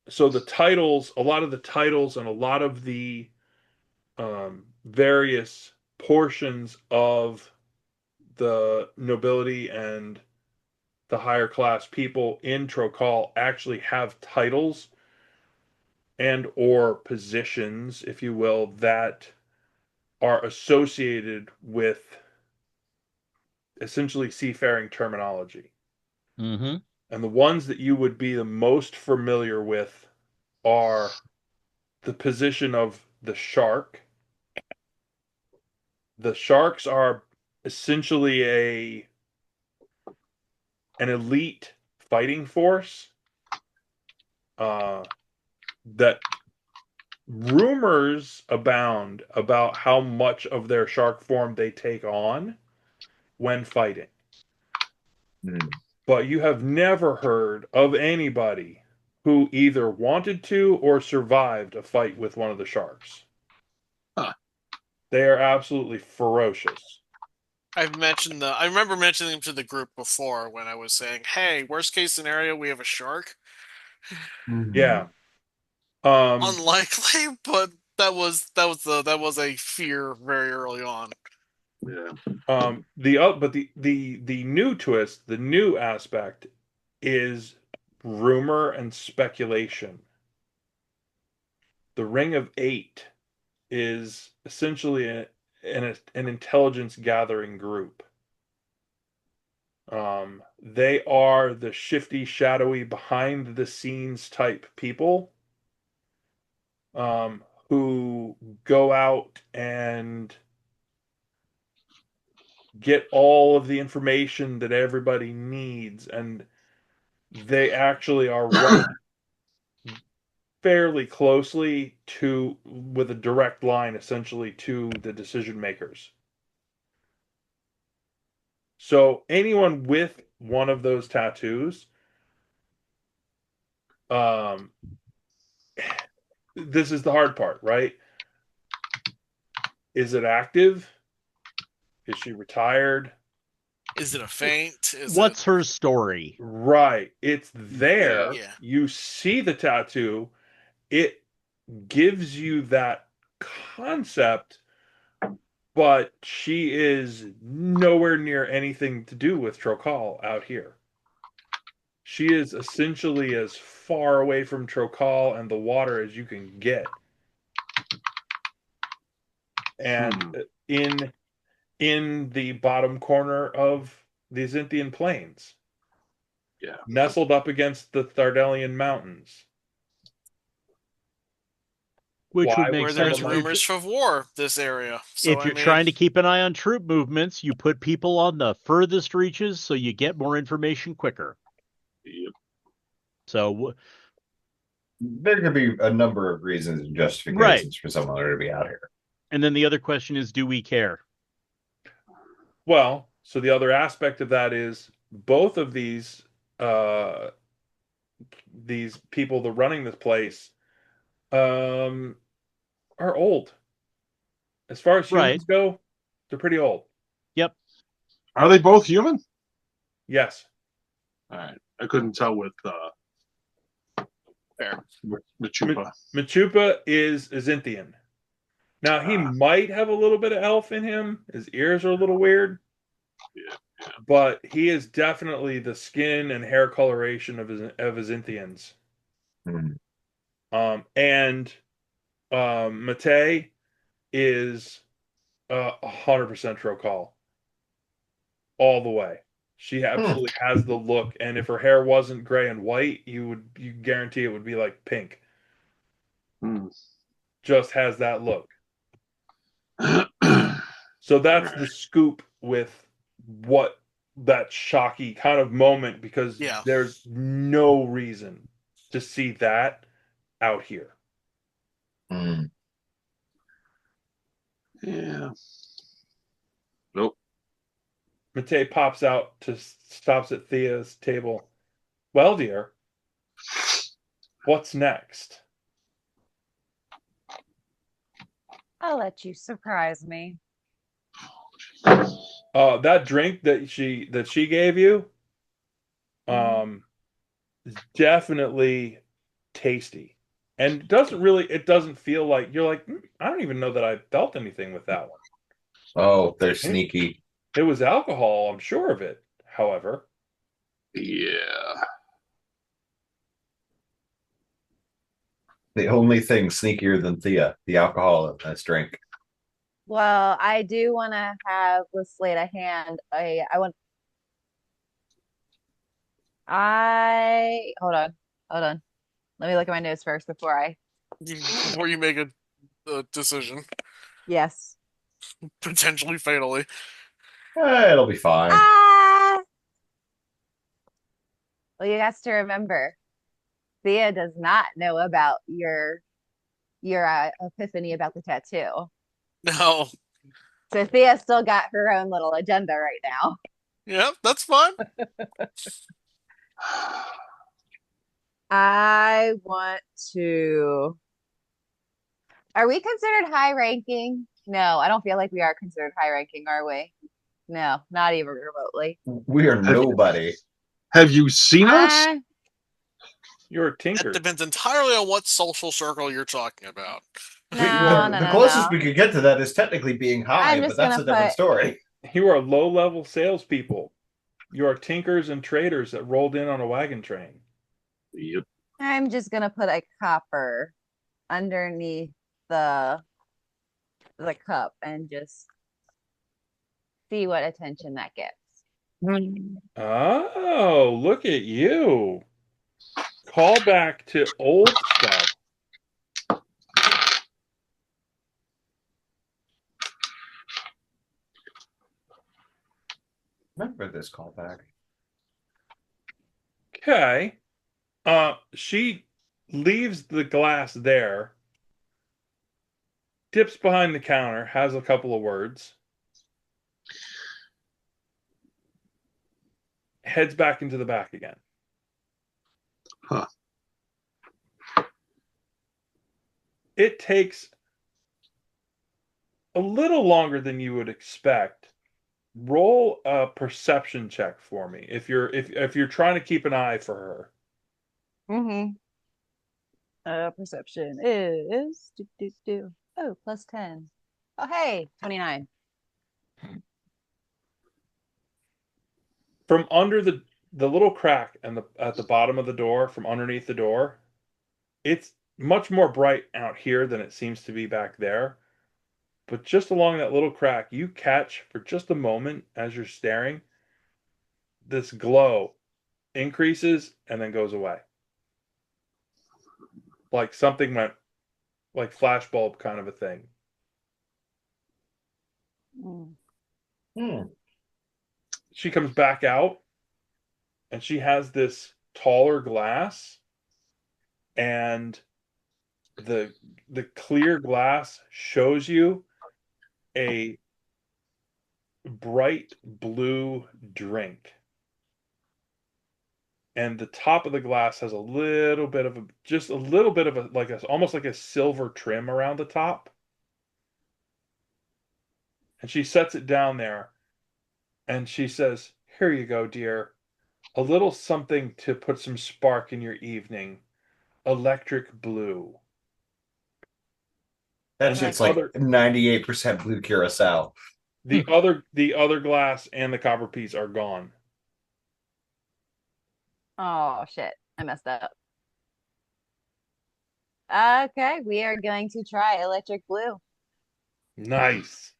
So the titles, a lot of the titles, and a lot of the various portions of the nobility and the higher class people in Trokal actually have titles and or positions, if you will, that are associated with essentially seafaring terminology. Mm-hmm. And the ones that you would be the most familiar with are the position of the shark. The sharks are essentially an elite fighting force that rumors abound about how much of their shark form they take on when fighting. But you have never heard of anybody who either wanted to or survived a fight with one of the sharks. Huh. They are absolutely ferocious. I remember mentioning them to the group before when I was saying, "Hey, worst case scenario, we have a shark." Yeah. Unlikely, but that was a fear very early on. Yeah. The new twist, the new aspect is rumor and speculation. The Ring of Eight is essentially an intelligence gathering group. They are the shifty, shadowy, behind the scenes type people who go out and get all of the information that everybody needs, and they actually are right fairly closely to, with a direct line essentially to the decision makers. So anyone with one of those tattoos, this is the hard part, right? Is it active? Is she retired? Is it a feint? What's her story? Right. It's there. Yeah. You see the tattoo. It gives you that concept, but she is nowhere near anything to do with Trokal out here. She is essentially as far away from Trokal and the water as you can get. And in the bottom corner of the Zintian Plains. Yeah. Nestled up against the Thardelian Mountains. Which Why would make Where sense. there's rumors of war, this area. So If you're trying to keep an eye on troop movements, you put people on the furthest reaches so you get more information quicker. Yep. So There could be a number of reasons and justifications for someone to be out here. And then the other question is, do we care? Well, so the other aspect of that is both of these people that are running this place are old. As far as humans go, they're pretty old. Yep. Are they both human? Yes. All right. I couldn't tell with Machupa. Machupa is Zintian. Now, he might have a little bit of elf in him. His ears are a little weird. Yeah. But he is definitely the skin and hair coloration of his Zintians. And Mate is 100% Trokal. All the way. She absolutely has the look, and if her hair wasn't gray and white, you guarantee it would be like pink. Just has that look. So that's the scoop with what that shocky kind of moment, because there's no reason to see that out here. Yeah. Nope. Mate pops out stops at Thea's table. Well, dear, what's next? I'll let you surprise me. That drink that she gave you, is definitely tasty, and it doesn't feel like you're like, I don't even know that I felt anything with that one. Oh, they're sneaky. It was alcohol, I'm sure of it. However, yeah, the only thing sneakier than Thea, the alcohol in this drink. Well, I do want to have with sleight of hand. Hold on. Let me look at my notes first before you make a decision. Yes. Potentially fatally. It'll be fine. Well, you got to remember, Thea does not know about your epiphany about the tattoo. No. So Thea still got her own little agenda right now. Yep, that's fine. I want to. Are we considered high ranking? No, I don't feel like we are considered high ranking, are we? No, not even remotely. We are nobody. Have you seen us? You're a tinker. That depends entirely on what social circle you're talking about. The closest we could get to that is technically being high, but that's a different story. You are low-level salespeople. You are tinkers and traders that rolled in on a wagon train. Yep. I'm just gonna put a copper underneath the cup and just see what attention that gets. Oh, look at you. Call back to old stuff. Remember this callback. Okay. She leaves the glass there, dips behind the counter, has a couple of words, heads back into the back again. Huh. It takes a little longer than you would expect. Roll a perception check for me if you're trying to keep an eye for her. Perception is oh +10. Oh hey, 29. From under the little crack and at the bottom of the door, from underneath the door, it's much more bright out here than it seems to be back there. But just along that little crack, you catch for just a moment as you're staring, this glow increases and then goes away. Like something went, like flashbulb kind of a thing. She comes back out and she has this taller glass, and the clear glass shows you a bright blue drink, and the top of the glass has a little bit of a like a almost like a silver trim around the top, and she sets it down there and she says, "Here you go, dear, a little something to put some spark in your evening, electric blue." That And shit's like 98% blue curacao. the other glass and the copper piece are gone. Oh shit, I messed up. Okay, we are going to try electric blue. Nice.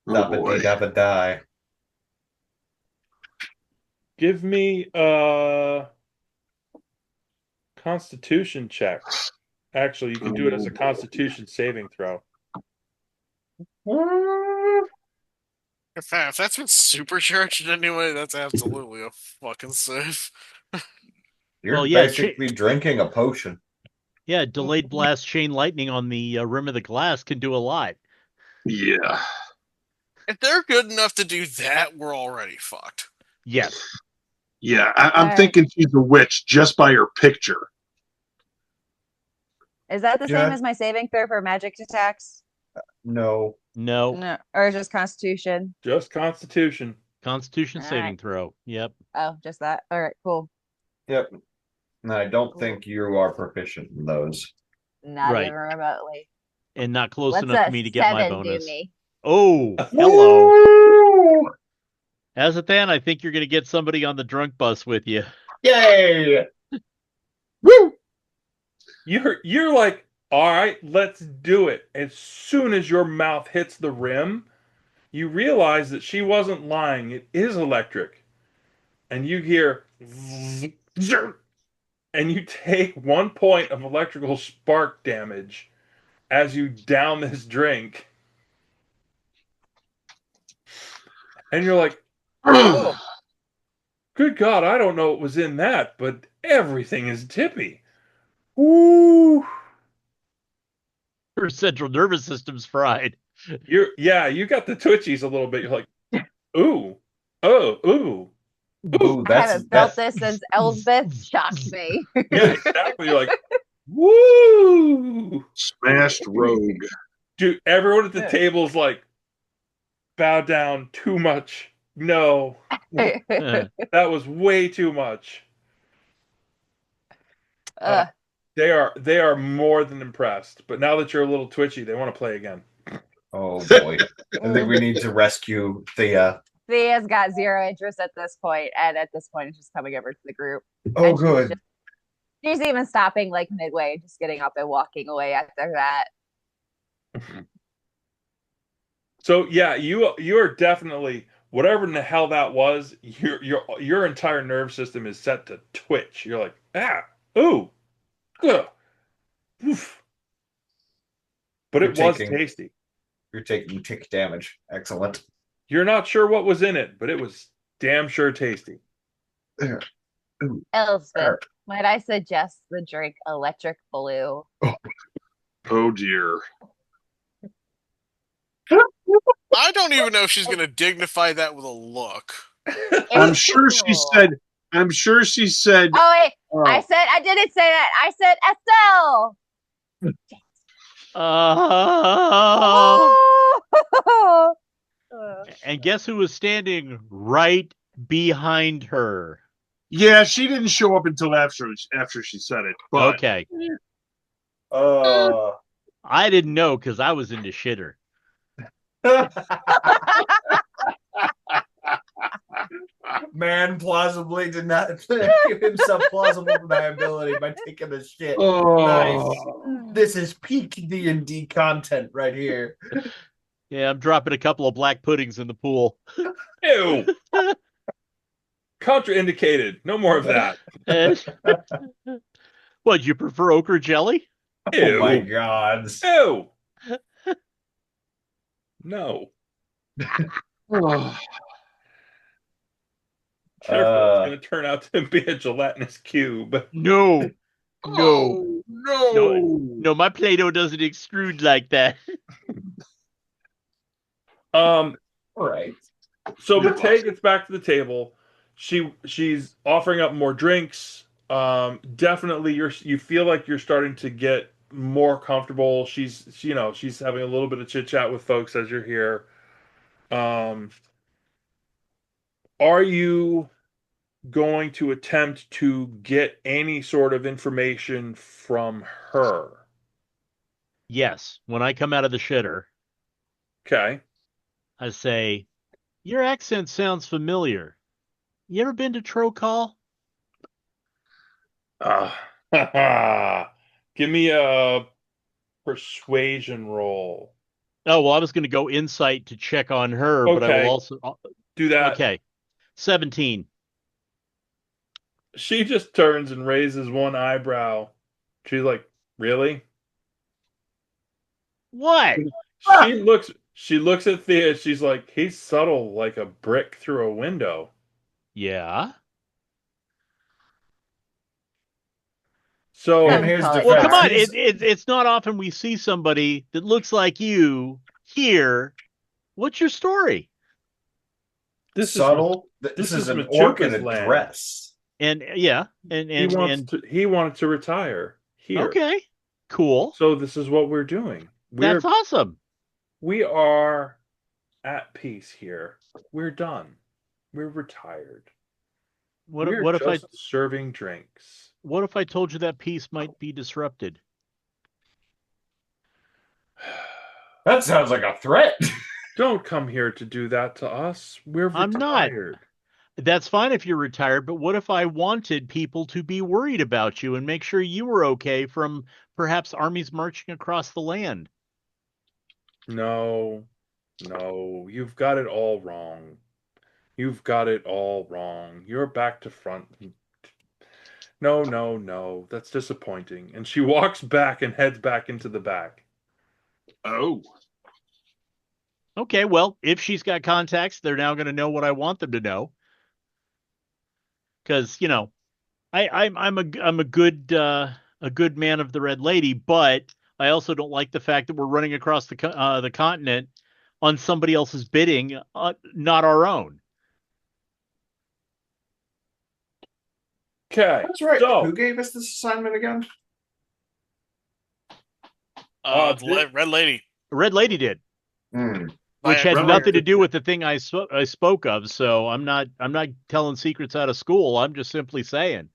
Oh boy. Dabba die. Give me a Constitution check. Actually, you can do it as a Constitution saving throw. If that's been supercharged in any way, that's absolutely a fucking save. You're Well, yeah, basically drinking a potion. Yeah, delayed blast chain lightning on the rim of the glass can do a lot. Yeah. If they're good enough to do that, we're already fucked. Yes. Yeah, I'm All right. thinking she's a witch just by her picture. Is that the Yeah. same as my saving throw for magic attacks? No. No. No, or just Constitution? Just Constitution. Constitution All saving right. throw. Yep. Oh, just that. All right, cool. Yep. And I don't Cool. think you are proficient in those. Not Right. even remotely. And not close What's enough a for me to get my 7 do bonus. me? Oh, hello. Azathan, I think you're going to get somebody on the drunk bus with you. Yay! Woo! You're like, all right, let's do it. As soon as your mouth hits the rim, you realize that she wasn't lying. It is electric. And you hear zzz, and you take 1 point of electrical spark damage as you down this drink. And you're like, oh, good God, I don't know what was in that, but everything is tippy. Woo! Her central nervous system's fried. You got the twitchies a little bit. You're like, ooh, oh, ooh. Ooh, I haven't felt this since Elsbeth shocked me. Yeah, exactly. You're like, woo! Smashed rogue. Dude, everyone at the table's like, bow down, too much. No, that was way too much. They are more than impressed. But now that you're a little twitchy, they want to play again. Oh boy. I think we need to rescue Thea. Thea's got 0 interest at this point, and at this point, it's just coming over to the group. Oh, And good. She's even stopping like midway, just getting up and walking away after that. So yeah, you are definitely whatever in the hell that was, your entire nerve system is set to twitch. You're like, ooh, ugh, oof. But You're it was taking- tasty. You're taking tick damage. Excellent. You're not sure what was in it, but it was damn sure tasty. Elspeth, might I suggest the drink Electric Blue? Oh dear. I don't even know if she's going to dignify that with a look. I'm sure she said. I'm sure she said. Oh wait, I didn't say that. I said Estelle. Oh. And guess who was standing right behind her? Yeah, she didn't show up until after she said it. But Okay. I I didn't know because I was into shitter. Man plausibly did not give himself plausible deniability by taking a shit. Nice. This is peak D&D content right here. Yeah, I'm dropping a couple of black puddings in the pool. Ew. Contraindicated. No more of that. What, you prefer ochre jelly? Ew. Oh my god. Ew. No. Careful, it's going to turn out to be a gelatinous cube. No. No. no. No, my Play-Doh doesn't extrude like that. Right. So Matei gets back to the table. She's offering up more drinks. Definitely, you feel like you're starting to get more comfortable. She's having a little bit of chit chat with folks as you're here. Are you going to attempt to get any sort of information from her? Yes, when I come out of the shitter, Okay. I say, your accent sounds familiar. You ever been to Trocall? Give me a persuasion roll. Oh, well, I was going to go insight to check on her, but I will Okay. also... Do that. Okay. 17. She just turns and raises one eyebrow. She's like, "Really?" What? She looks at Thea. She's like, "He's subtle like a brick through a window." Yeah? So And here's Well, Well, come on. defense. It's not often we see somebody that looks like you here. What's your story? this Subtle. this This is is an orc in a Machuca's land. dress. And yeah, he wanted to retire here. okay, cool. So this is what we're doing. That's awesome. We are at peace here. We're done. We're retired. We're What if I just serving drinks? what if I told you that peace might be disrupted? That sounds like a threat. Don't come here to do that to us. We're I'm not. retired. That's fine if you're retired, but what if I wanted people to be worried about you and make sure you were okay from perhaps armies marching across the land? No, you've got it all wrong. You've got it all wrong. You're back to front. No, that's disappointing. And she walks back and heads back into the back. Oh. Okay, well, if she's got contacts, they're now going to know what I want them to know. Because I'm a good man of the Red Lady, but I also don't like the fact that we're running across the continent on somebody else's bidding, not our own. Okay. That's right. So, Who gave us this assignment again? The Red Lady. Red Lady did, Hmm. which had Red nothing Lady- to do with the thing I spoke of. So I'm not telling secrets out of school. I'm just simply saying.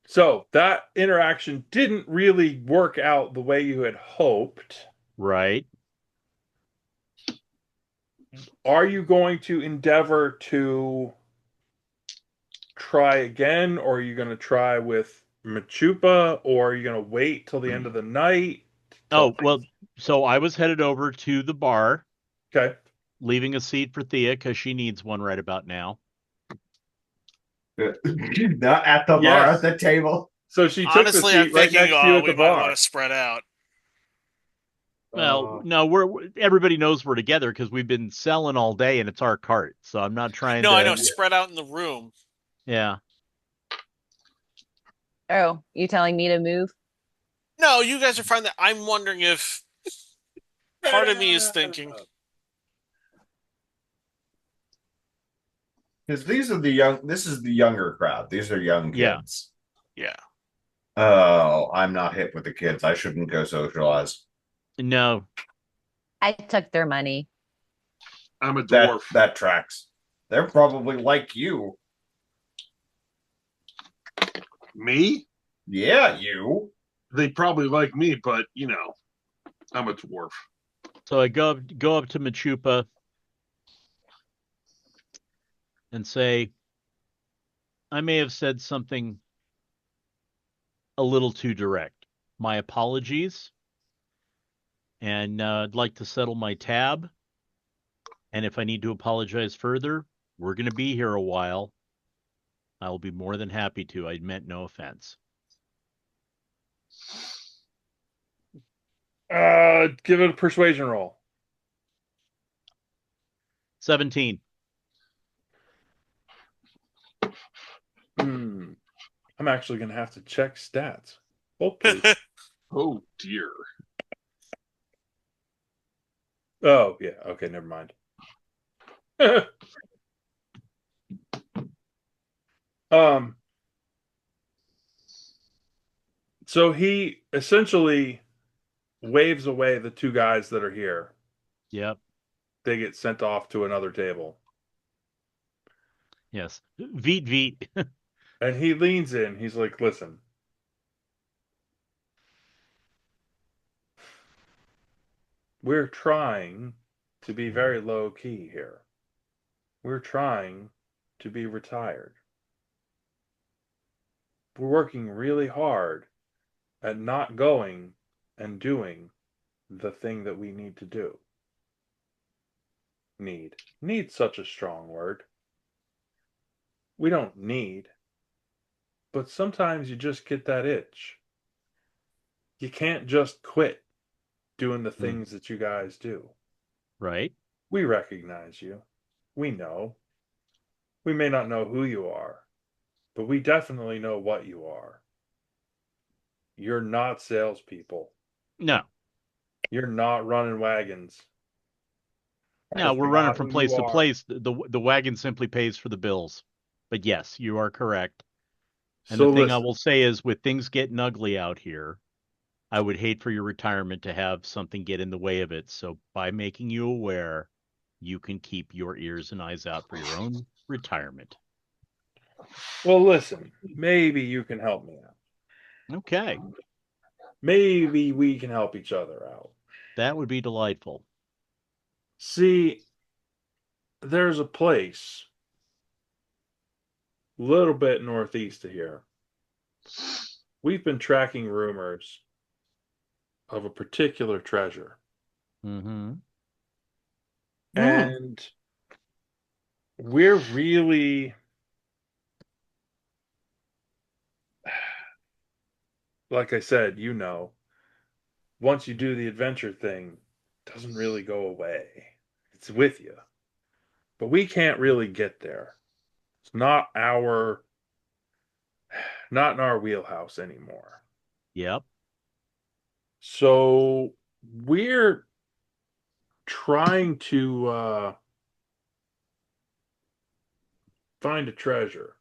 so that interaction didn't really work out the way you had hoped. Right. Are you going to endeavor to try again, or are you going to try with Machupa, or are you going to wait till the end of the night? Oh, well, so I was headed over to the bar Okay. leaving a seat for Thea because she needs one right about now. Not at the bar, Yes. at the table. So she took Honestly, the I'm seat right thinking next to you at we the might bar. want to spread out. Well, no, everybody knows we're together because we've been selling all day and it's our cart. So I'm not trying No, to. I know. Spread out in the room. Yeah. Oh, you telling me to move? No, you guys are fine. That I'm wondering if part of me is thinking. Because these are the young. This is the younger crowd. These are young Yeah. kids. Yeah. Oh, I'm not hip with the kids. I shouldn't go socialize. No. I took their money. I'm a dwarf. That tracks. They're probably like you. Me? Yeah, you. They probably like me, but I'm a dwarf. So I go up to Machupa and say, I may have said something a little too direct. My apologies. And I'd like to settle my tab. And if I need to apologize further, we're going to be here a while. I'll be more than happy to. I meant no offense. Give it a persuasion roll. 17. I'm actually going to have to check stats. Okay. Oh dear. Oh, yeah. Okay, never mind. So he essentially waves away the two guys that are here. Yep. They get sent off to another table. Yes. Veet veet. And he leans in. He's like, listen. We're trying to be very low key here. We're trying to be retired. We're working really hard at not going and doing the thing that we need to do. Need. Need such a strong word. We don't need. But sometimes you just get that itch. You can't just quit doing the things that you guys do. Right. We recognize you. We know. We may not know who you are, but we definitely know what you are. You're not salespeople. No. You're not running wagons. No, That's we're running not from who place you to are. place. The wagon simply pays for the bills. But yes, you are correct. And So the thing I listen, will say is, with things getting ugly out here, I would hate for your retirement to have something get in the way of it. So by making you aware, you can keep your ears and eyes out for your own retirement. well, listen. Maybe you can help me out. Okay. Maybe we can help each other out. That would be delightful. See, there's a place a little bit northeast of here. We've been tracking rumors of a particular treasure. Mm-hmm. And we're really, like I said, once you do the adventure thing, it doesn't really go away. It's with you. But we can't really get there. It's not in our wheelhouse anymore. Yep. So we're trying to find a treasure.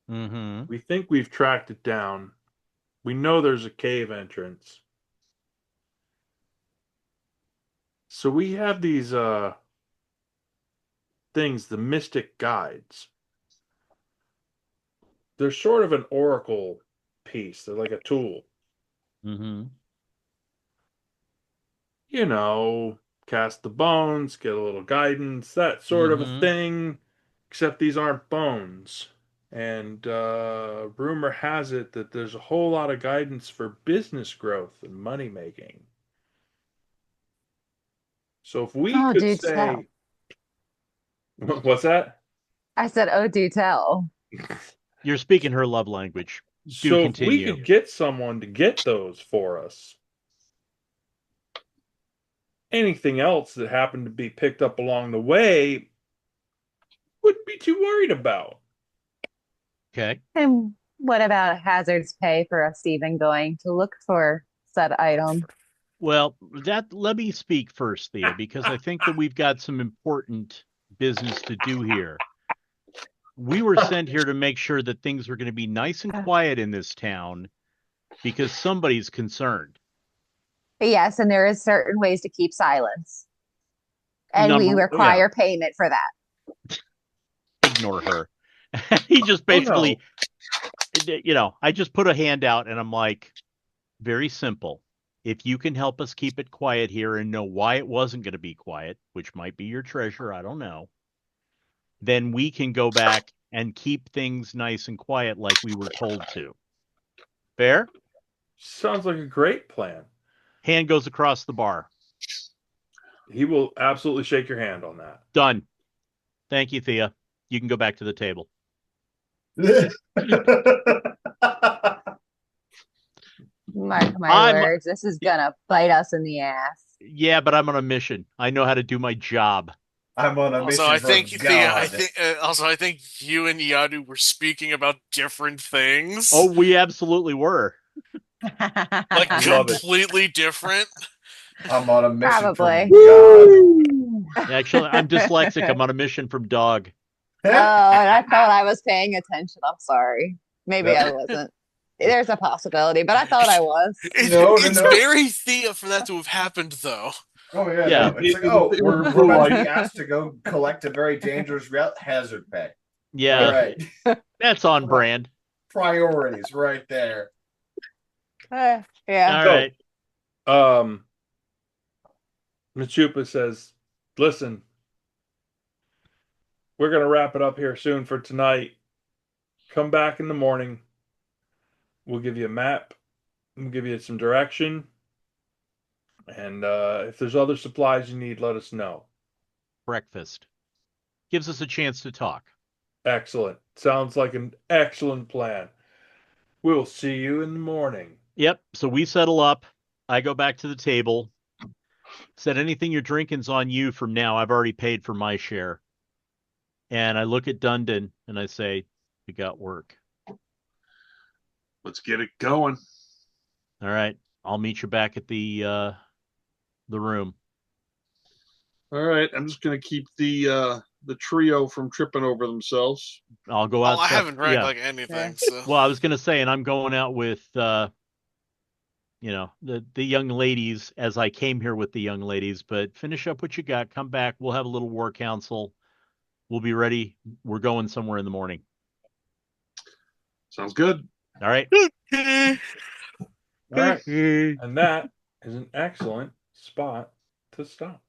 Mm-hmm. We think we've tracked it down. We know there's a cave entrance. So we have these things, the mystic guides. They're sort of an oracle piece. They're like a tool. Mm-hmm. Cast the bones, get a little guidance, that sort of a Mm-hmm. thing. Except these aren't bones. And rumor has it that there's a whole lot of guidance for business growth and money making. So if we Oh, could do say, tell. what's that? I said, oh, do tell. You're speaking her love language. Do So if we continue. could get someone to get those for us, anything else that happened to be picked up along the way, wouldn't be too worried about. Okay. And what about hazards pay for us even going to look for said item? Well, let me speak first, Thea, because I think that we've got some important business to do here. We were sent here to make sure that things were going to be nice and quiet in this town because somebody's concerned. Yes, and there is certain ways to keep silence. And we require payment for that. Ignore her. He just basically, I just put a hand out and I'm like, very simple. If you can help us keep it quiet here and know why it wasn't going to be quiet, which might be your treasure, I don't know, then we can go back and keep things nice and quiet like we were told to. Fair? Sounds like a great plan. Hand goes across the bar. He will absolutely shake your hand on that. Done. Thank you, Thea. You can go back to the table. Mark my words, this is gonna bite us in the ass. Yeah, but I'm on a mission. I know how to do my job. I'm on a mission I for think God. I think you and Yadu were speaking about different things. Oh, we absolutely were. Like completely different. I'm on a mission Probably. from God. Actually, I'm dyslexic. I'm on a mission from dog. Oh, and I thought I was paying attention. I'm sorry. Maybe I wasn't. There's a possibility, but I thought I was. It's very Thea for that to have happened, though. Oh yeah. No. It's like, we're about to be asked to go collect a very dangerous hazard pay. Yeah. All right. That's on brand. Priorities right there. Yeah. All right. Machupa says, listen, we're going to wrap it up here soon for tonight. Come back in the morning. We'll give you a map. We'll give you some direction. And if there's other supplies you need, let us know. Breakfast. Gives us a chance to talk. Excellent. Sounds like an excellent plan. We'll see you in the morning. Yep. So we settle up. I go back to the table. Said anything you're drinking's on you from now. I've already paid for my share. And I look at Dundon and I say, we got work. Let's get it going. All right. I'll meet you back at the room. All right. I'm just going to keep the trio from tripping over themselves. I'll go out. I haven't drank like anything. So. Well, I was going to say, and I'm going out with, the young ladies as I came here with the young ladies, but finish up what you got. Come back. We'll have a little war council. We'll be ready. We're going somewhere in the morning. Sounds good. All right. All right. And that is an excellent spot to stop.